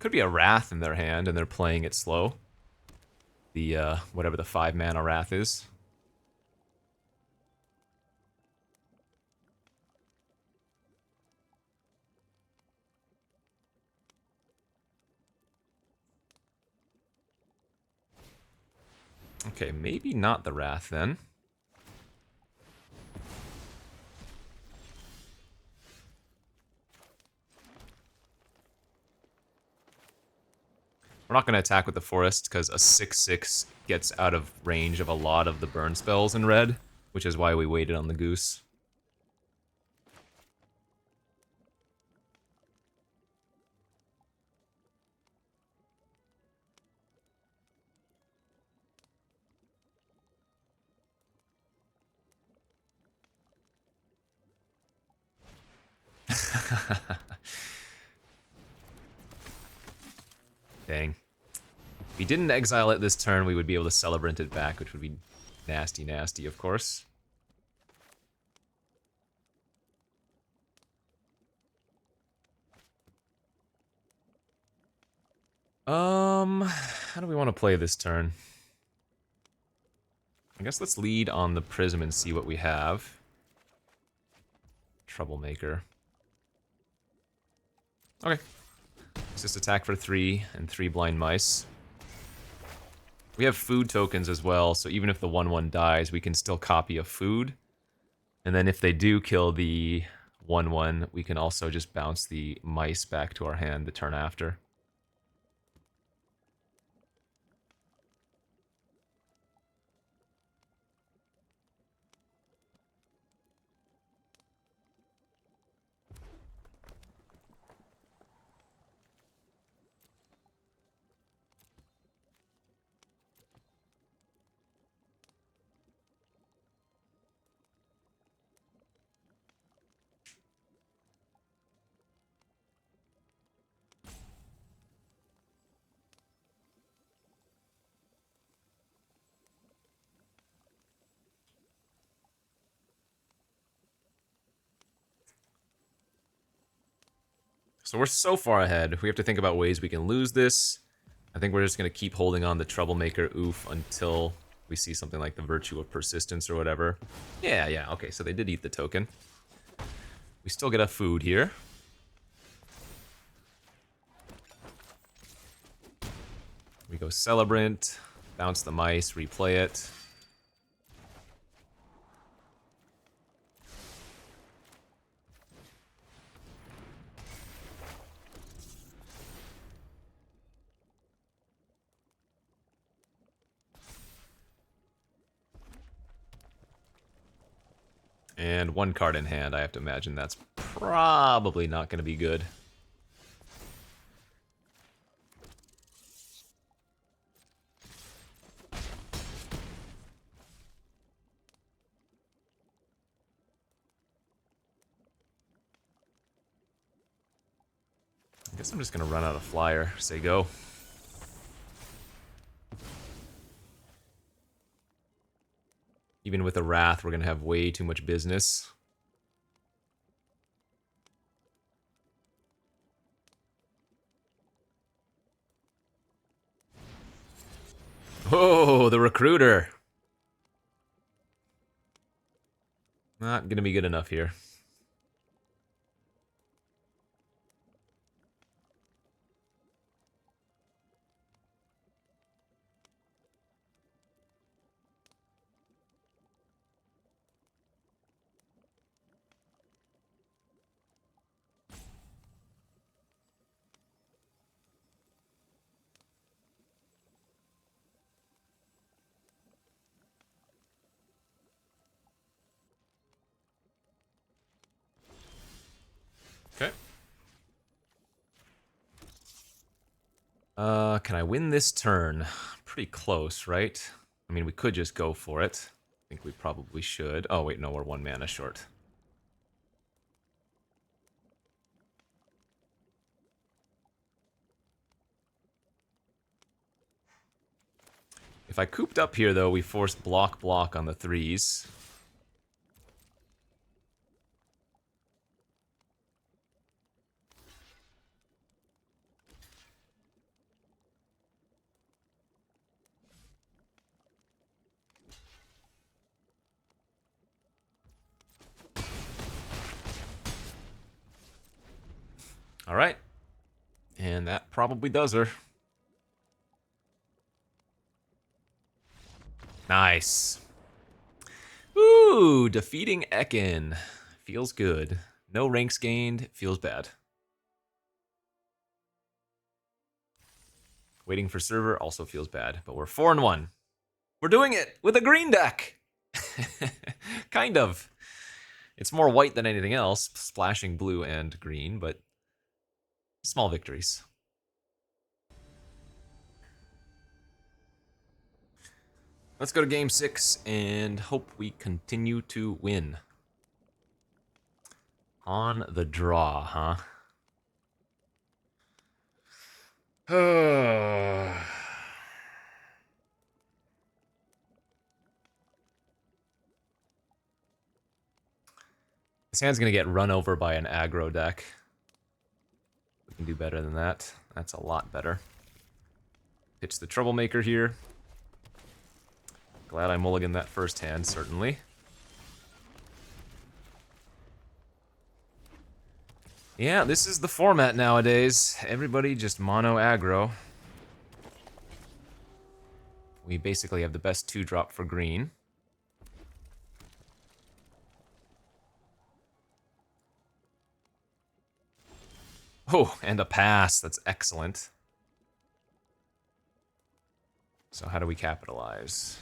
Could be a Wrath in their hand, and they're playing it slow. The, whatever the 5-mana Wrath is. Okay, maybe not the Wrath then. We're not going to attack with the Forest, because a 6/6 gets out of range of a lot of the burn spells in red, which is why we waited on the Goose. Dang. If we didn't exile it this turn, we would be able to Celebrant it back, which would be nasty, nasty, of course. How do we want to play this turn? I guess let's lead on the Prism and see what we have. Troublemaker. Okay. Let's just attack for 3 and 3 blind mice. We have food tokens as well, so even if the 1/1 dies, we can still copy a food. And then if they do kill the 1/1, we can also just bounce the mice back to our hand the turn after. So we're so far ahead, we have to think about ways we can lose this. I think we're just going to keep holding on the Troublemaker oof until we see something like the Virtue of Persistence or whatever. Yeah, okay, so they did eat the token. We still get a food here. We go Celebrant, bounce the mice, replay it. And one card in hand. I have to imagine that's probably not going to be good. I guess I'm just going to run out of flyer. Say go. Even with a Wrath, we're going to have way too much business. Oh, the Recruiter. Not going to be good enough here. Okay. Can I win this turn? Pretty close, right? I mean, we could just go for it. I think we probably should. Oh, wait, no, we're 1 mana short. If I cooped up here, though, we force block on the 3s. All right. And that probably does her. Nice. Ooh, defeating Ekin. Feels good. No ranks gained. Feels bad. Waiting for server also feels bad, but we're 4-1. We're doing it with a green deck. Kind of. It's more white than anything else, splashing blue and green, but small victories. Let's go to game 6 and hope we continue to win. On the draw, huh? This hand's gonna get run over by an aggro deck. We can do better than that. That's a lot better. Pitch the Troublemaker here. Glad I mulliganed that first hand, certainly. Yeah, this is the format nowadays. Everybody just mono aggro. We basically have the best 2-drop for green. Oh, and a pass. That's excellent. So how do we capitalize?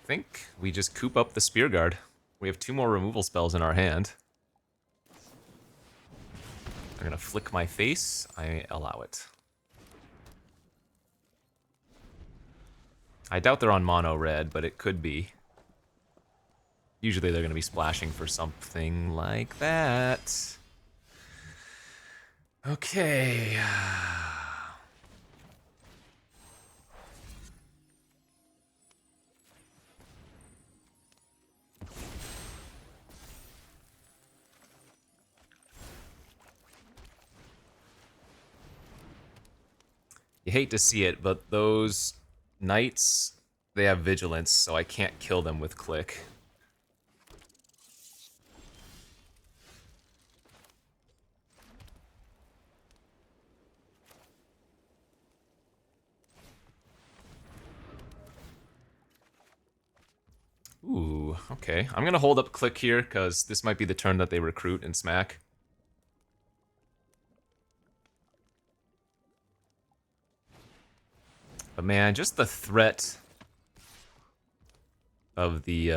I think we just coop up the Spear Guard. We have 2 more removal spells in our hand. I'm gonna flick my face. I allow it. I doubt they're on mono red, but it could be. Usually they're gonna be splashing for something like that. Okay. You hate to see it, but those knights, they have vigilance, so I can't kill them with click. Ooh, okay. I'm gonna hold up click here, because this might be the turn that they recruit and smack. But man, just the threat of the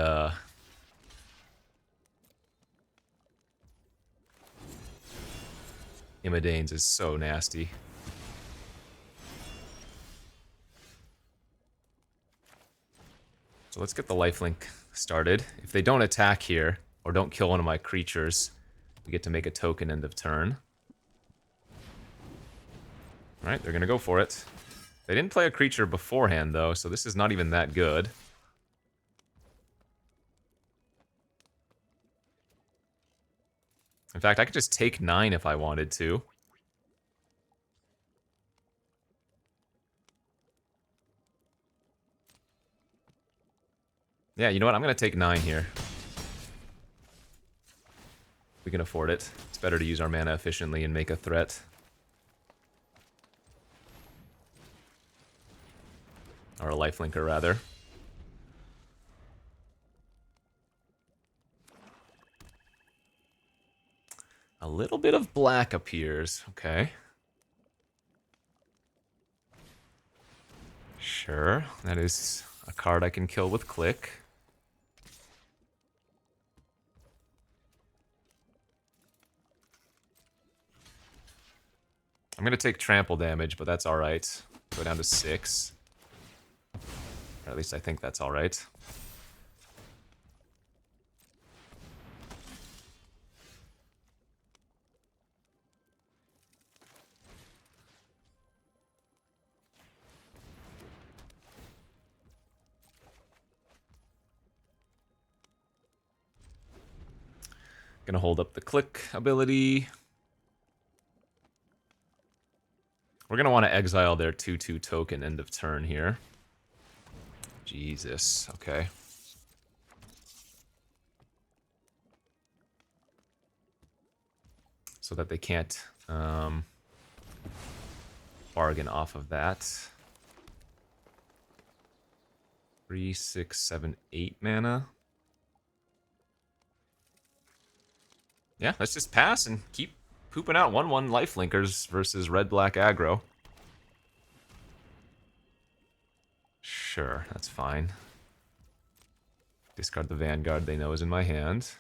Imodanes is so nasty. So let's get the lifelink started. If they don't attack here, or don't kill one of my creatures, we get to make a token end of turn. Alright, they're gonna go for it. They didn't play a creature beforehand, though, so this is not even that good. In fact, I could just take 9 if I wanted to. Yeah, you know what? I'm gonna take 9 here. We can afford it. It's better to use our mana efficiently and make a threat. Or a lifelinker, rather. A little bit of black appears. Okay. Sure. That is a card I can kill with click. I'm gonna take trample damage, but that's alright. Go down to 6. Or at least I think that's alright. Gonna hold up the click ability. We're gonna want to exile their 2/2 token end of turn here. Jesus, okay. So that they can't bargain off of that. 3, 6, 7, 8 mana. Yeah, let's just pass and keep pooping out 1/1 lifelinkers versus red-black aggro. Sure, that's fine. Discard the Vanguard they know is in my hand.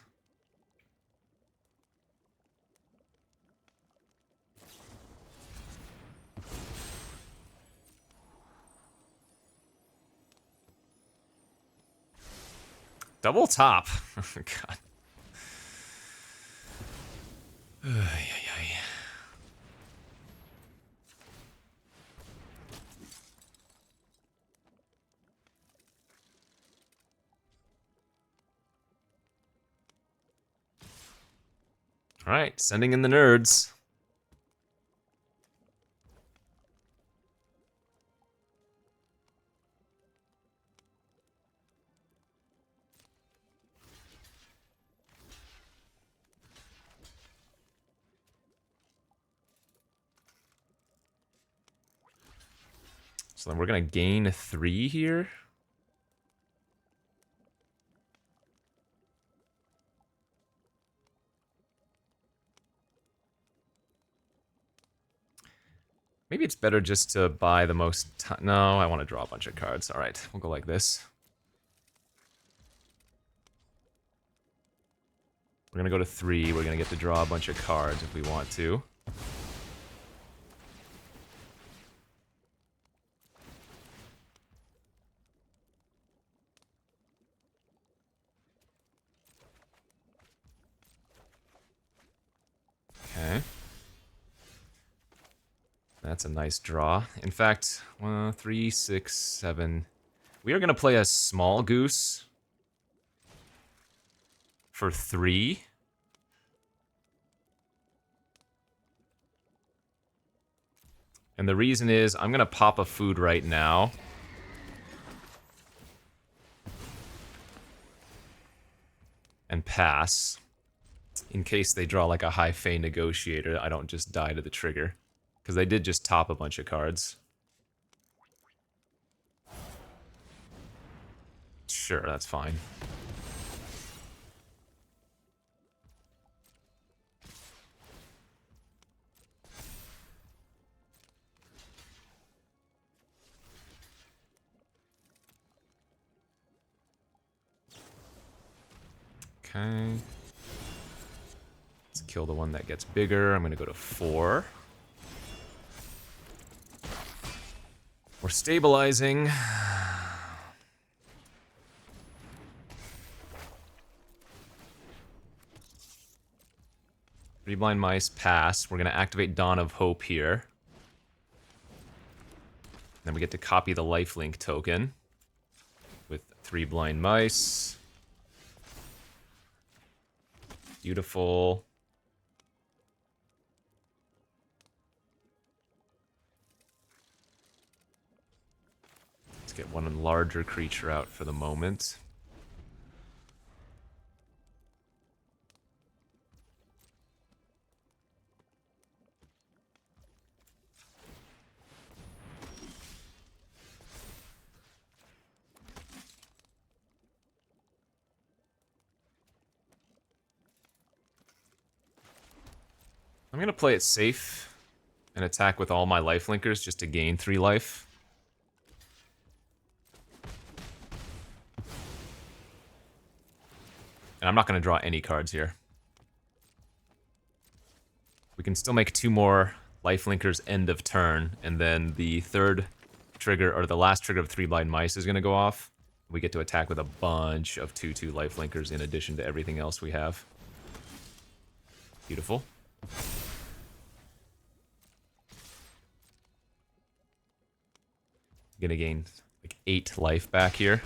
Double top. God. Alright, sending in the nerds. So then we're gonna gain 3 here. Maybe it's better just to buy the most... No, I want to draw a bunch of cards. Alright, we'll go like this. We're gonna go to 3. We're gonna get to draw a bunch of cards if we want to. Okay. That's a nice draw. In fact, 3, 6, 7... We are gonna play a small goose for 3. And the reason is, I'm gonna pop a food right now. And pass. In case they draw like a high Fey Negotiator, I don't just die to the trigger. Because they did just top a bunch of cards. Sure, that's fine. Okay. Let's kill the one that gets bigger. I'm going to go to 4. We're stabilizing. 3 blind mice pass. We're going to activate Dawn of Hope here. Then we get to copy the lifelink token with 3 blind mice. Beautiful. Let's get one larger creature out for the moment. I'm gonna play it safe and attack with all my lifelinkers just to gain 3 life. And I'm not gonna draw any cards here. We can still make 2 more lifelinkers end of turn, and then the third trigger, or the last trigger of 3 blind mice is gonna go off. We get to attack with a bunch of 2/2 lifelinkers in addition to everything else we have. Beautiful. Gonna gain like 8 life back here.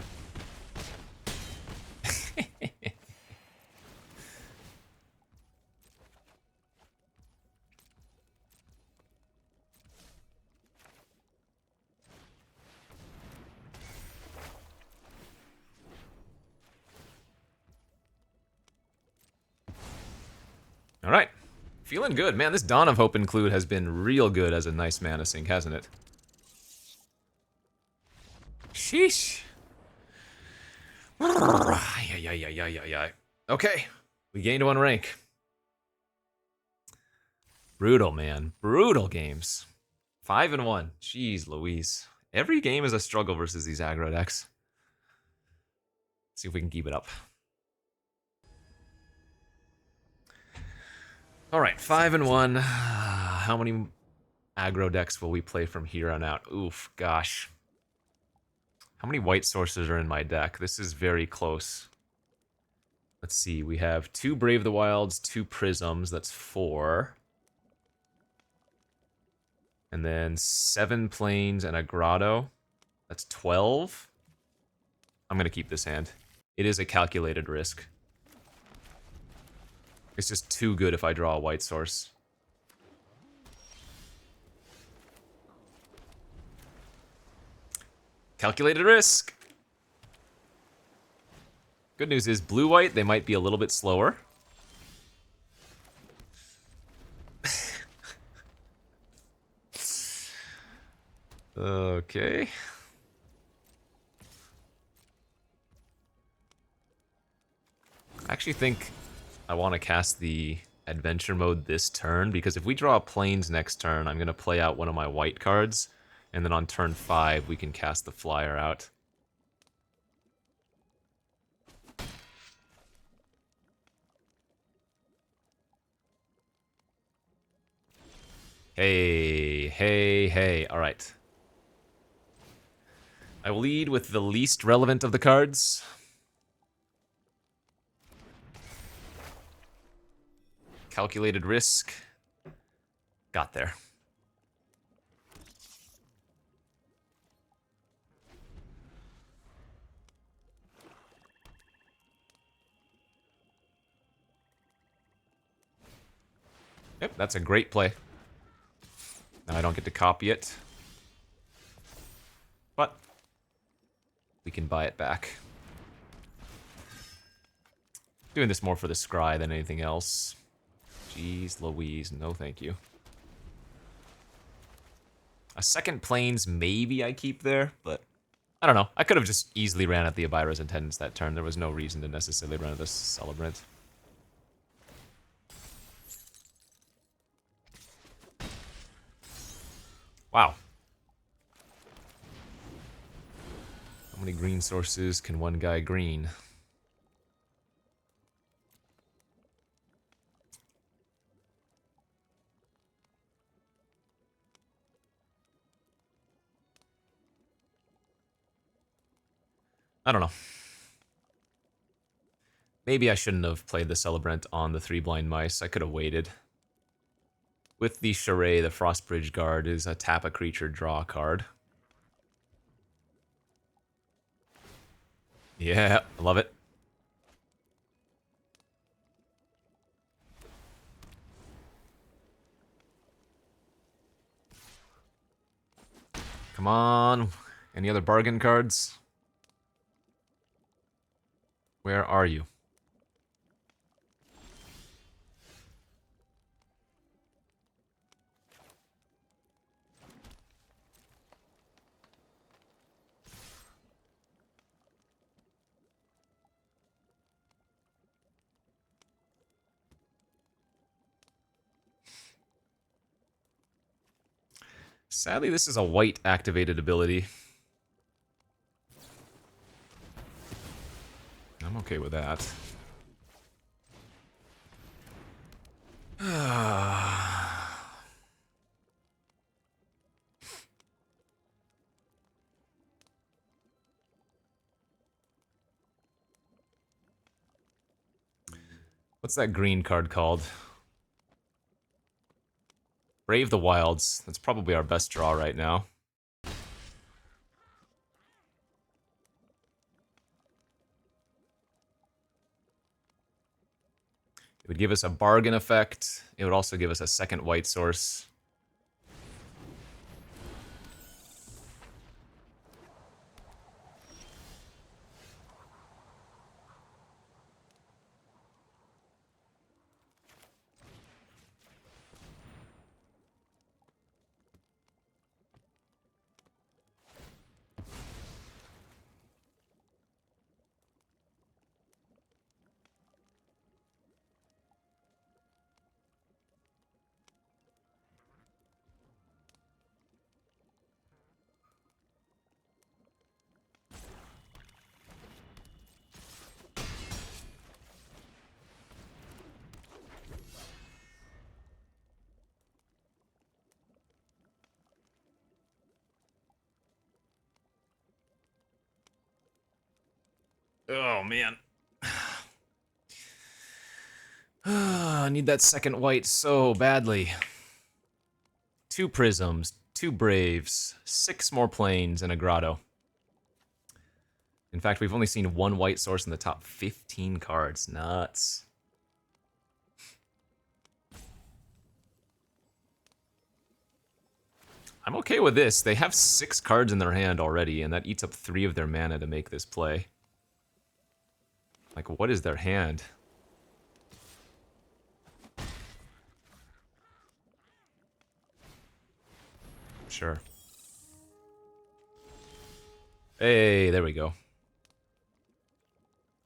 All right, feeling good, man. This Dawn of Hope include has been real good as a nice mana sink, hasn't it? Sheesh. Okay, we gained 1 rank. Brutal, man. Brutal games. 5-1. Jeez Louise. Every game is a struggle versus these aggro decks. Let's see if we can keep it up. Alright, 5-1. How many aggro decks will we play from here on out? Oof, gosh. How many white sources are in my deck? This is very close. Let's see, we have 2 Brave the Wilds, 2 Prisms, that's 4. And then 7 Plains and a Grotto, that's 12. I'm gonna keep this hand. It is a calculated risk. It's just too good if I draw a white source. Calculated risk. Good news is blue-white, they might be a little bit slower. Okay. I actually think I want to cast the adventure mode this turn, because if we draw plains next turn, I'm going to play out one of my white cards, and then on turn 5 we can cast the flyer out. Hey, hey, hey. All right. I will lead with the least relevant of the cards. Calculated risk. Got there. Yep, that's a great play. Now I don't get to copy it. But we can buy it back. Doing this more for the scry than anything else. Jeez Louise, no thank you. A second plains maybe I keep there, but I don't know. I could have just easily ran at the Abira's Intendants that turn. There was no reason to necessarily run at this Celebrant. Wow. How many green sources can one guy green? I don't know. Maybe I shouldn't have played the Celebrant on the 3 Blind Mice. I could have waited. With the Charade, the Frostbridge Guard is a tap a creature, draw a card. Yeah, I love it. Come on. Any other bargain cards? Where are you? Sadly, this is a white activated ability. I'm okay with that. What's that green card called? Brave the Wilds. That's probably our best draw right now. It would give us a bargain effect. It would also give us a second white source. Oh, man. I need that second white so badly. 2 Prisms, 2 Braves, 6 more Plains, and a Grotto. In fact, we've only seen 1 white source in the top 15 cards. Nuts. I'm okay with this. They have 6 cards in their hand already, and that eats up 3 of their mana to make this play. Like, what is their hand? Sure. Hey, there we go.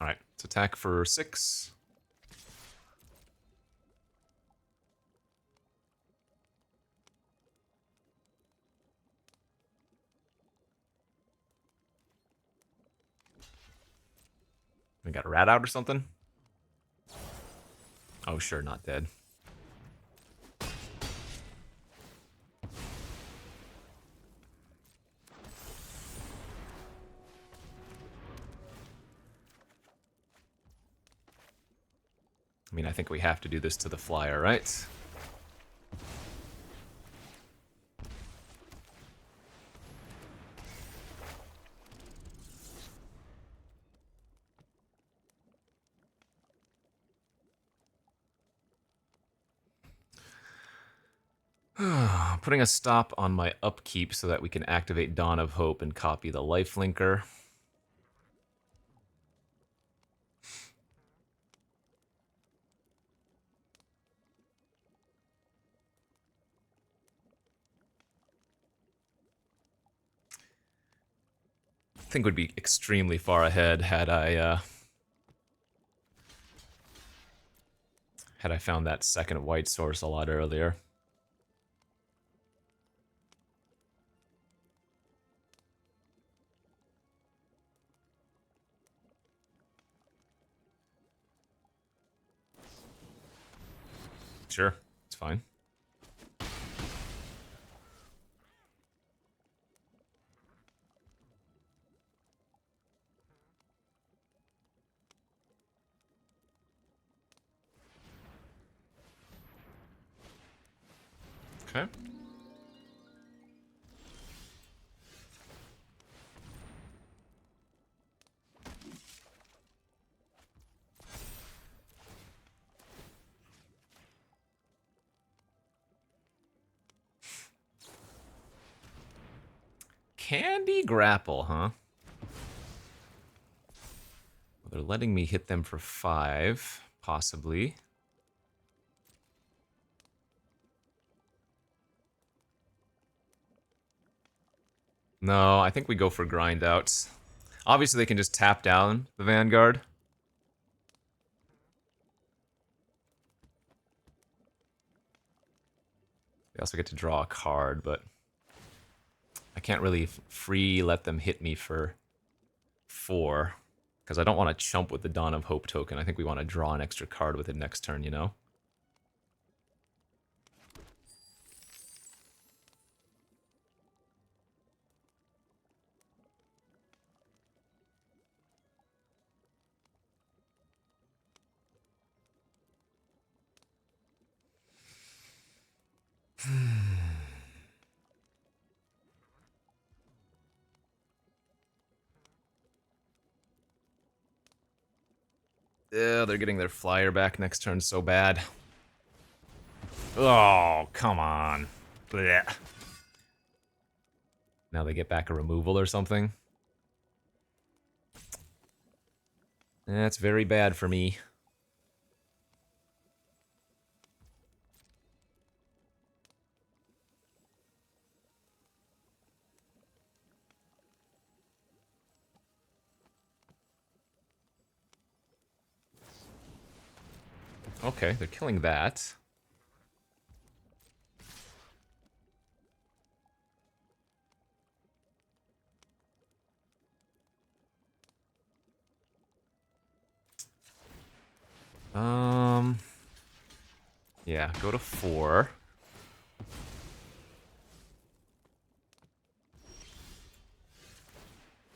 Alright, let's attack for 6. We got a rat out or something? Oh, sure, not dead. I mean, I think we have to do this to the flyer, right? Putting a stop on my upkeep so that we can activate Dawn of Hope and copy the lifelinker. I think would be extremely far ahead had I found that second white source a lot earlier. Sure, it's fine. Okay. Candy Grapple, huh? Well, they're letting me hit them for 5, possibly. No, I think we go for grind outs. Obviously, they can just tap down the Vanguard. They also get to draw a card, but I can't really free let them hit me for 4, because I don't want to chump with the Dawn of Hope token. I think we want to draw an extra card with it next turn, you know? Yeah, they're getting their flyer back next turn so bad. Oh, come on. Blech. Now they get back a removal or something. That's very bad for me. Okay, they're killing that. Yeah, go to 4.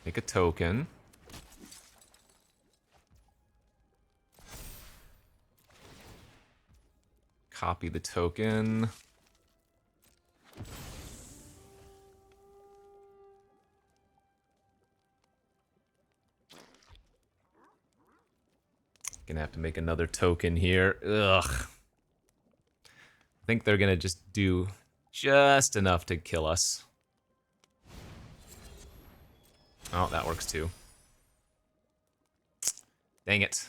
Make a token. Copy the token. Gonna have to make another token here. Ugh. I think they're gonna just do just enough to kill us. Oh, that works too. Dang it.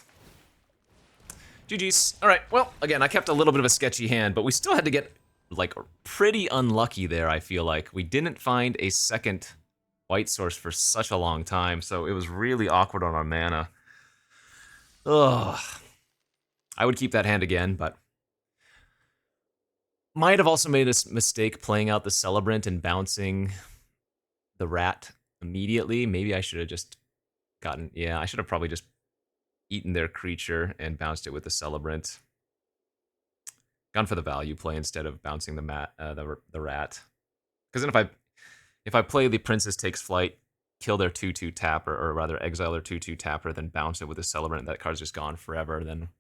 GG's. Alright, well, again, I kept a little bit of a sketchy hand, but we still had to get, like, pretty unlucky there, I feel like. We didn't find a second white source for such a long time, so it was really awkward on our mana. Ugh. I would keep that hand again, but might have also made a mistake playing out the Celebrant and bouncing the rat immediately. Maybe I should have just gotten... Yeah, I should have probably just eaten their creature and bounced it with the Celebrant. Gone for the value play instead of bouncing the rat. Because then if I play the Princess Takes Flight, kill their 2/2 tapper, or rather exile their 2/2 tapper, then bounce it with a Celebrant, that card's just gone forever. Then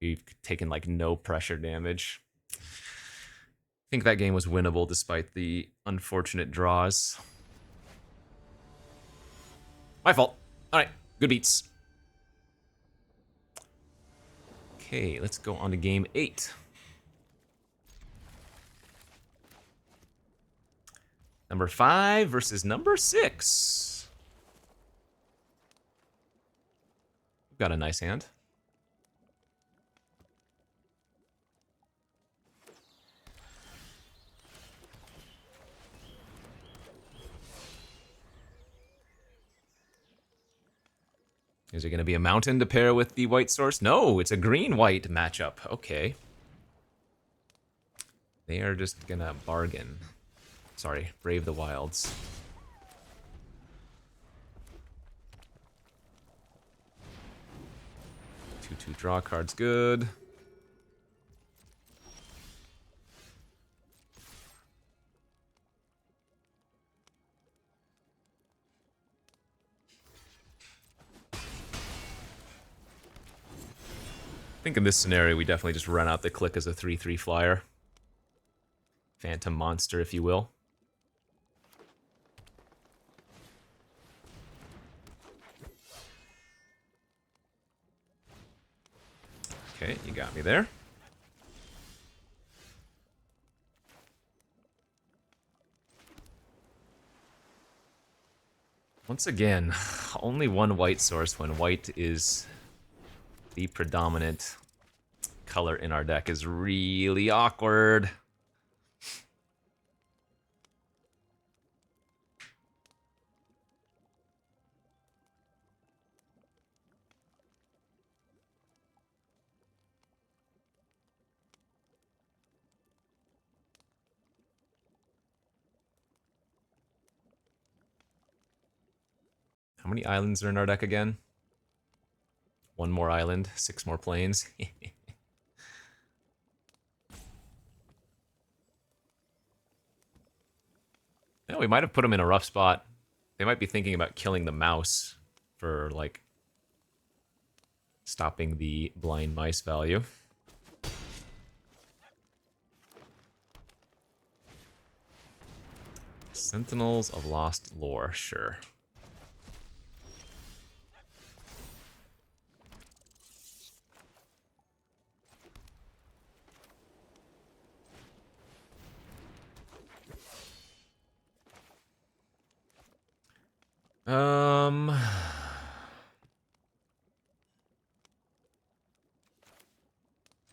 we've taken like no pressure damage. I think that game was winnable despite the unfortunate draws. My fault. All right, good beats. Okay, let's go on to game 8. Number 5 versus number 6. We've got a nice hand. Is it going to be a mountain to pair with the white source? No, it's a green-white matchup. Okay. They are just going to bargain. Sorry, brave the wilds. Two draw cards, good. I think in this scenario, we definitely just run out the click as a 3/3 flyer. Phantom monster, if you will. Okay, you got me there. Once again, only one white source when white is the predominant color in our deck is really awkward. How many islands are in our deck again? One more island, 6 more planes. Yeah, we might have put them in a rough spot. They might be thinking about killing the mouse for, like, stopping the blind mice value. Sentinels of Lost Lore, sure.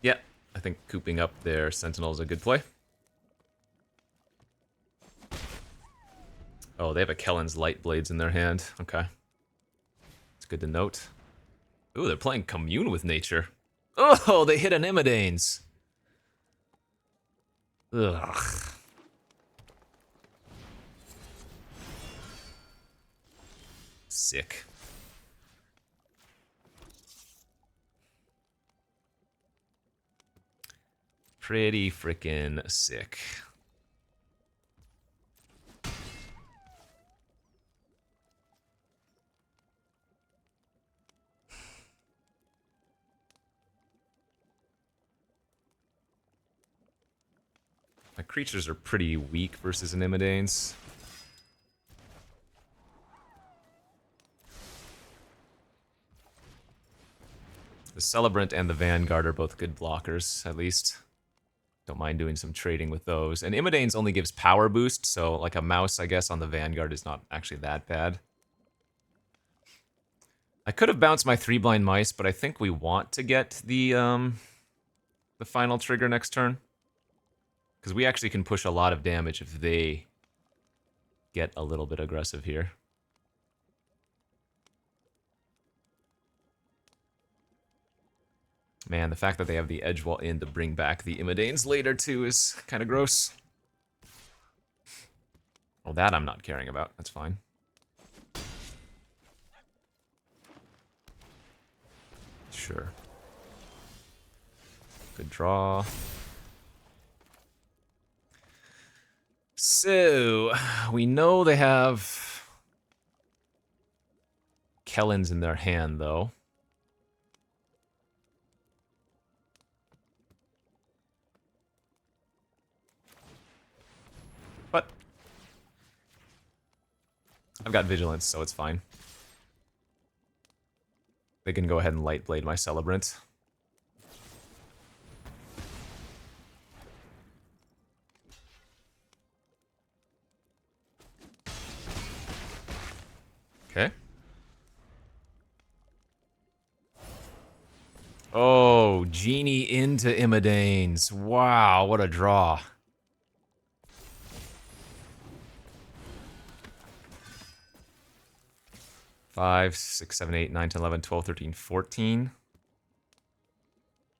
Yeah, I think cooping up their Sentinel is a good play. Oh, they have a Kellen's Light Blades in their hand. Okay. It's good to note. Ooh, they're playing Commune with Nature. Oh, they hit an Immodanes. Ugh. Sick. Pretty freaking sick. My creatures are pretty weak versus an Immodanes. The Celebrant and the Vanguard are both good blockers, at least. Don't mind doing some trading with those. And Immodanes only gives power boost, so like a mouse, I guess, on the Vanguard is not actually that bad. I could have bounced my 3 blind mice, but I think we want to get the final trigger next turn. Because we actually can push a lot of damage if they get a little bit aggressive here. Man, the fact that they have the Edgewall in to bring back the Immodanes later, too, is kind of gross. Well, that I'm not caring about. That's fine. Sure. Good draw. So, we know they have Kellen's in their hand, though. But I've got Vigilance, so it's fine. They can go ahead and Light Blade my Celebrant. Okay. Oh, Genie into Immodanes. Wow, what a draw. Five, 6, 7, 8, 9, 10, 11, 12, 13, 14.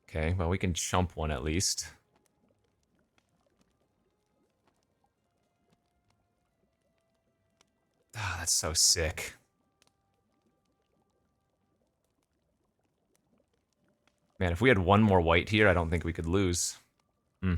Okay, well, we can chump one at least. Ah, that's so sick. Man, if we had one more white here, I don't think we could lose. Hmm.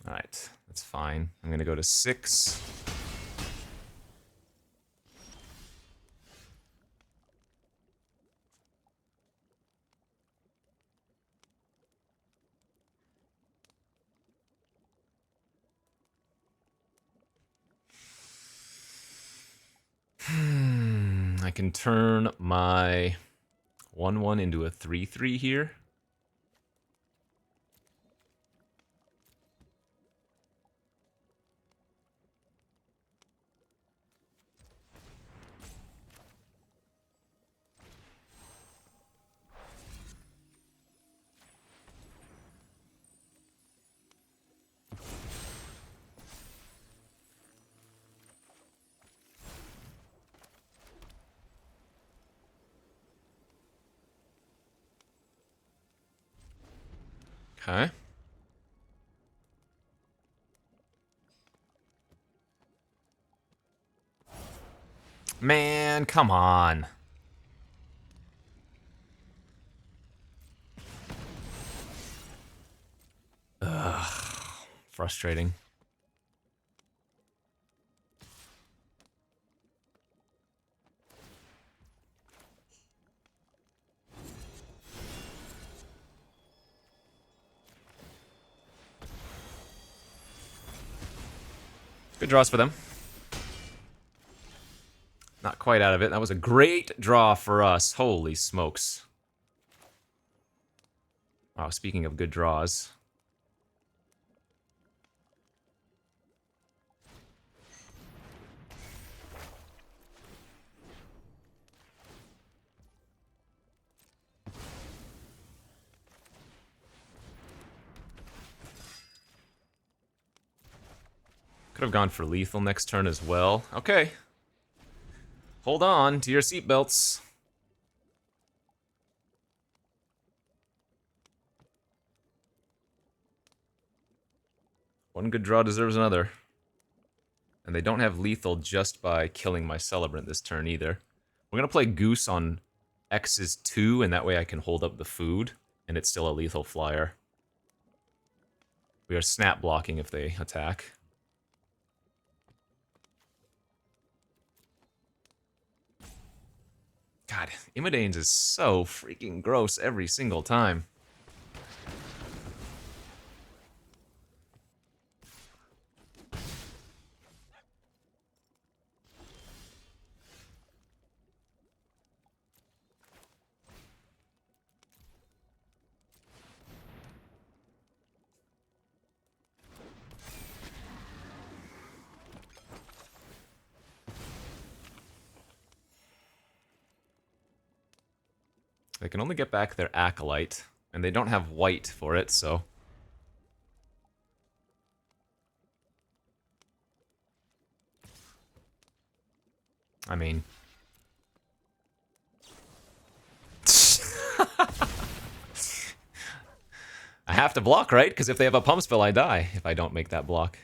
Alright, that's fine. I'm gonna go to 6. I can turn my 1/1 into a 3/3 here. Okay. Man, come on. Ugh, frustrating. Good draws for them. Not quite out of it. That was a great draw for us. Holy smokes. Wow, speaking of good draws. Could have gone for lethal next turn as well. Okay. Hold on to your seatbelts. One good draw deserves another. And they don't have lethal just by killing my Celebrant this turn either. We're going to play Goose on X's 2, and that way I can hold up the food, and it's still a lethal flyer. We are snap blocking if they attack. God, Imodane's is so freaking gross every single time. They can only get back their Acolyte, and they don't have white for it, so... I mean... I have to block, right? Because if they have a pump spell, I die if I don't make that block.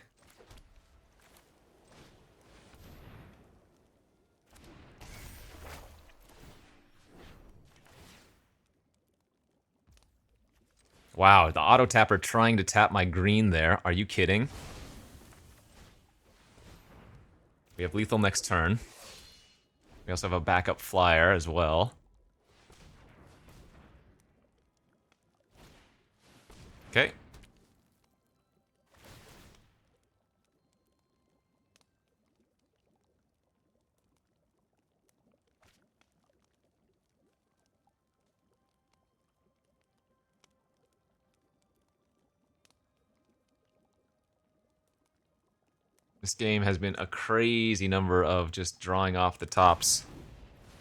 Wow, the auto tapper trying to tap my green there. Are you kidding? We have lethal next turn. We also have a backup flyer as well. Okay. This game has been a crazy number of just drawing off the tops.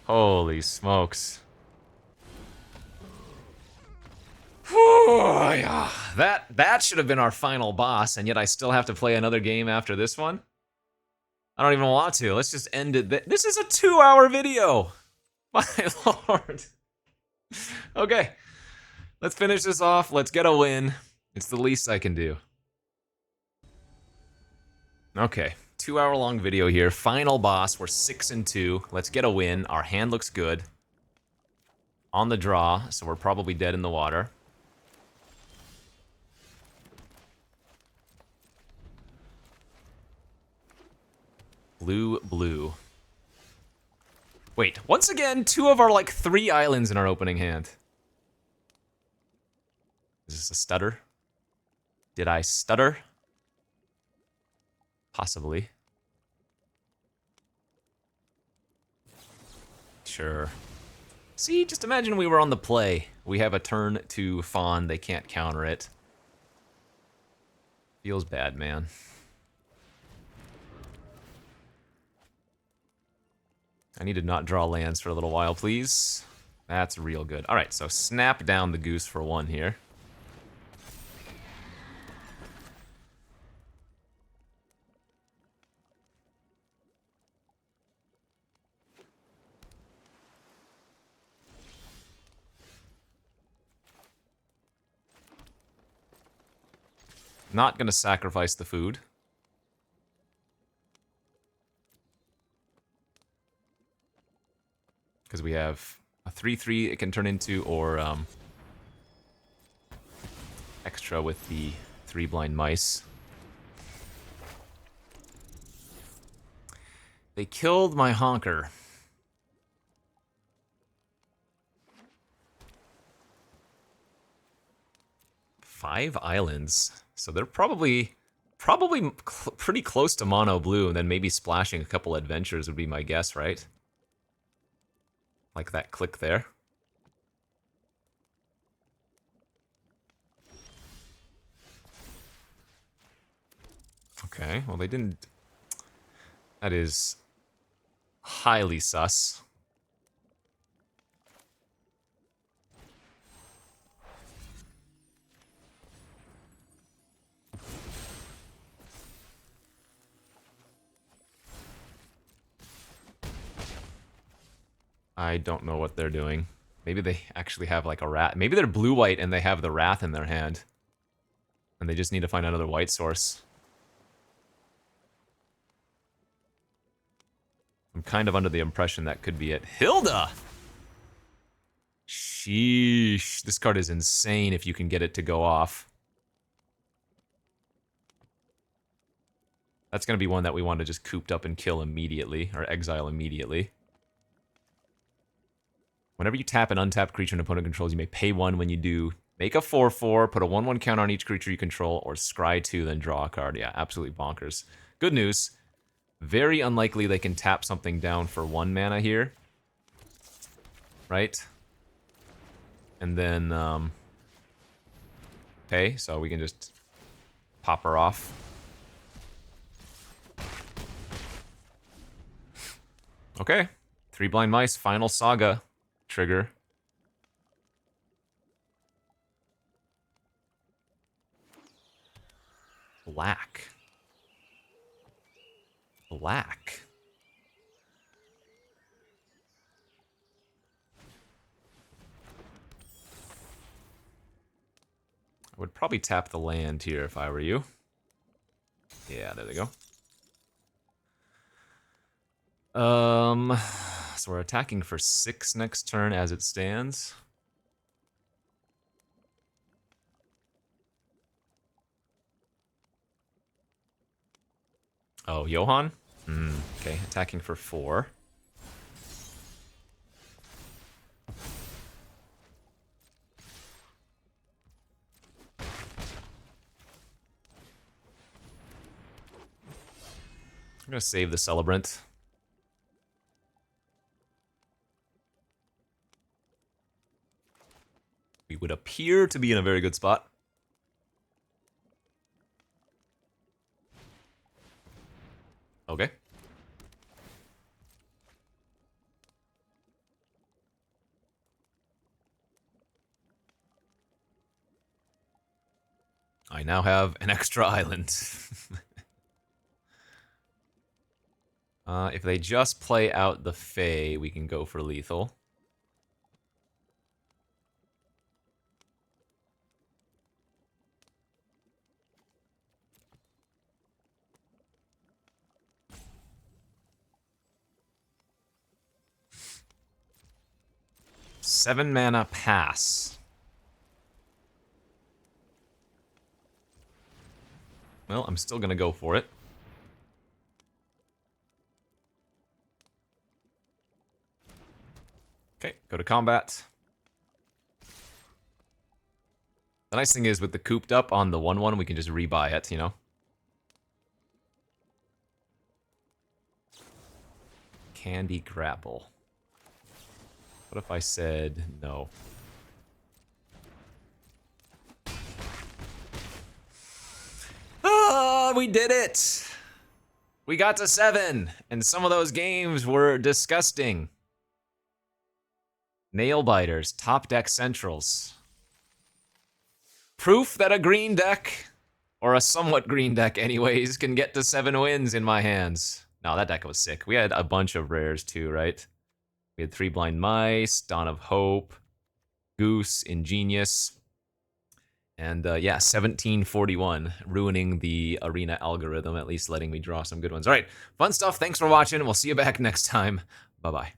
Holy smokes. Yeah. That should have been our final boss, and yet I still have to play another game after this one? I don't even want to. Let's just end it. This is a 2-hour video! My lord. Okay. Let's finish this off. Let's get a win. It's the least I can do. Okay. 2-hour-long video here. Final boss. We're 6-2. Let's get a win. Our hand looks good. On the draw, so we're probably dead in the water. Blue, blue. Wait, once again, 2 of our, like, 3 islands in our opening hand. Is this a stutter? Did I stutter? Possibly. Sure. See, just imagine we were on the play. We have a turn to fawn, they can't counter it. Feels bad, man. I need to not draw lands for a little while, please. That's real good. Alright, so snap down the goose for 1 here. Not gonna sacrifice the food. Because we have a 3/3 it can turn into, or extra with the 3 blind mice. They killed my honker. Five islands. So they're probably pretty close to mono blue, and then maybe splashing a couple adventures would be my guess, right? Like that click there. Okay, well they didn't... That is highly sus. I don't know what they're doing. Maybe they actually have like a rat. Maybe they're blue-white and they have the wrath in their hand. And they just need to find another white source. I'm kind of under the impression that could be it. Hilda! Sheesh. This card is insane if you can get it to go off. That's going to be one that we want to just cooped up and kill immediately, or exile immediately. Whenever you tap an untapped creature an opponent controls, you may pay 1 when you do. Make a 4/4, put a 1/1 counter on each creature you control, or scry 2, then draw a card. Yeah, absolutely bonkers. Good news. Very unlikely they can tap something down for 1 mana here. Right? And then, okay, so we can just pop her off. Okay. 3 blind mice, final saga. Trigger. Black. Black. I would probably tap the land here if I were you. Yeah, there they go. So we're attacking for 6 next turn as it stands. Oh, Johan? Okay, attacking for 4. I'm gonna save the Celebrant. We would appear to be in a very good spot. Okay. I now have an extra island. If they just play out the Fae, we can go for lethal. Seven mana pass. Well, I'm still gonna go for it. to combat. The nice thing is with the cooped up on the 1/1, we can just rebuy it, you know? Candy grapple. What if I said no? Ah, we did it! We got to 7, and some of those games were disgusting. Nail biters, top deck centrals. Proof that a green deck, or a somewhat green deck anyways, can get to 7 wins in my hands. No, that deck was sick. We had a bunch of rares too, right? We had 3 Blind Mice, Dawn of Hope, Goose, Ingenious, and yeah, 1741, ruining the arena algorithm, at least letting me draw some good ones. All right, fun stuff. Thanks for watching. We'll see you back next time. Bye-bye.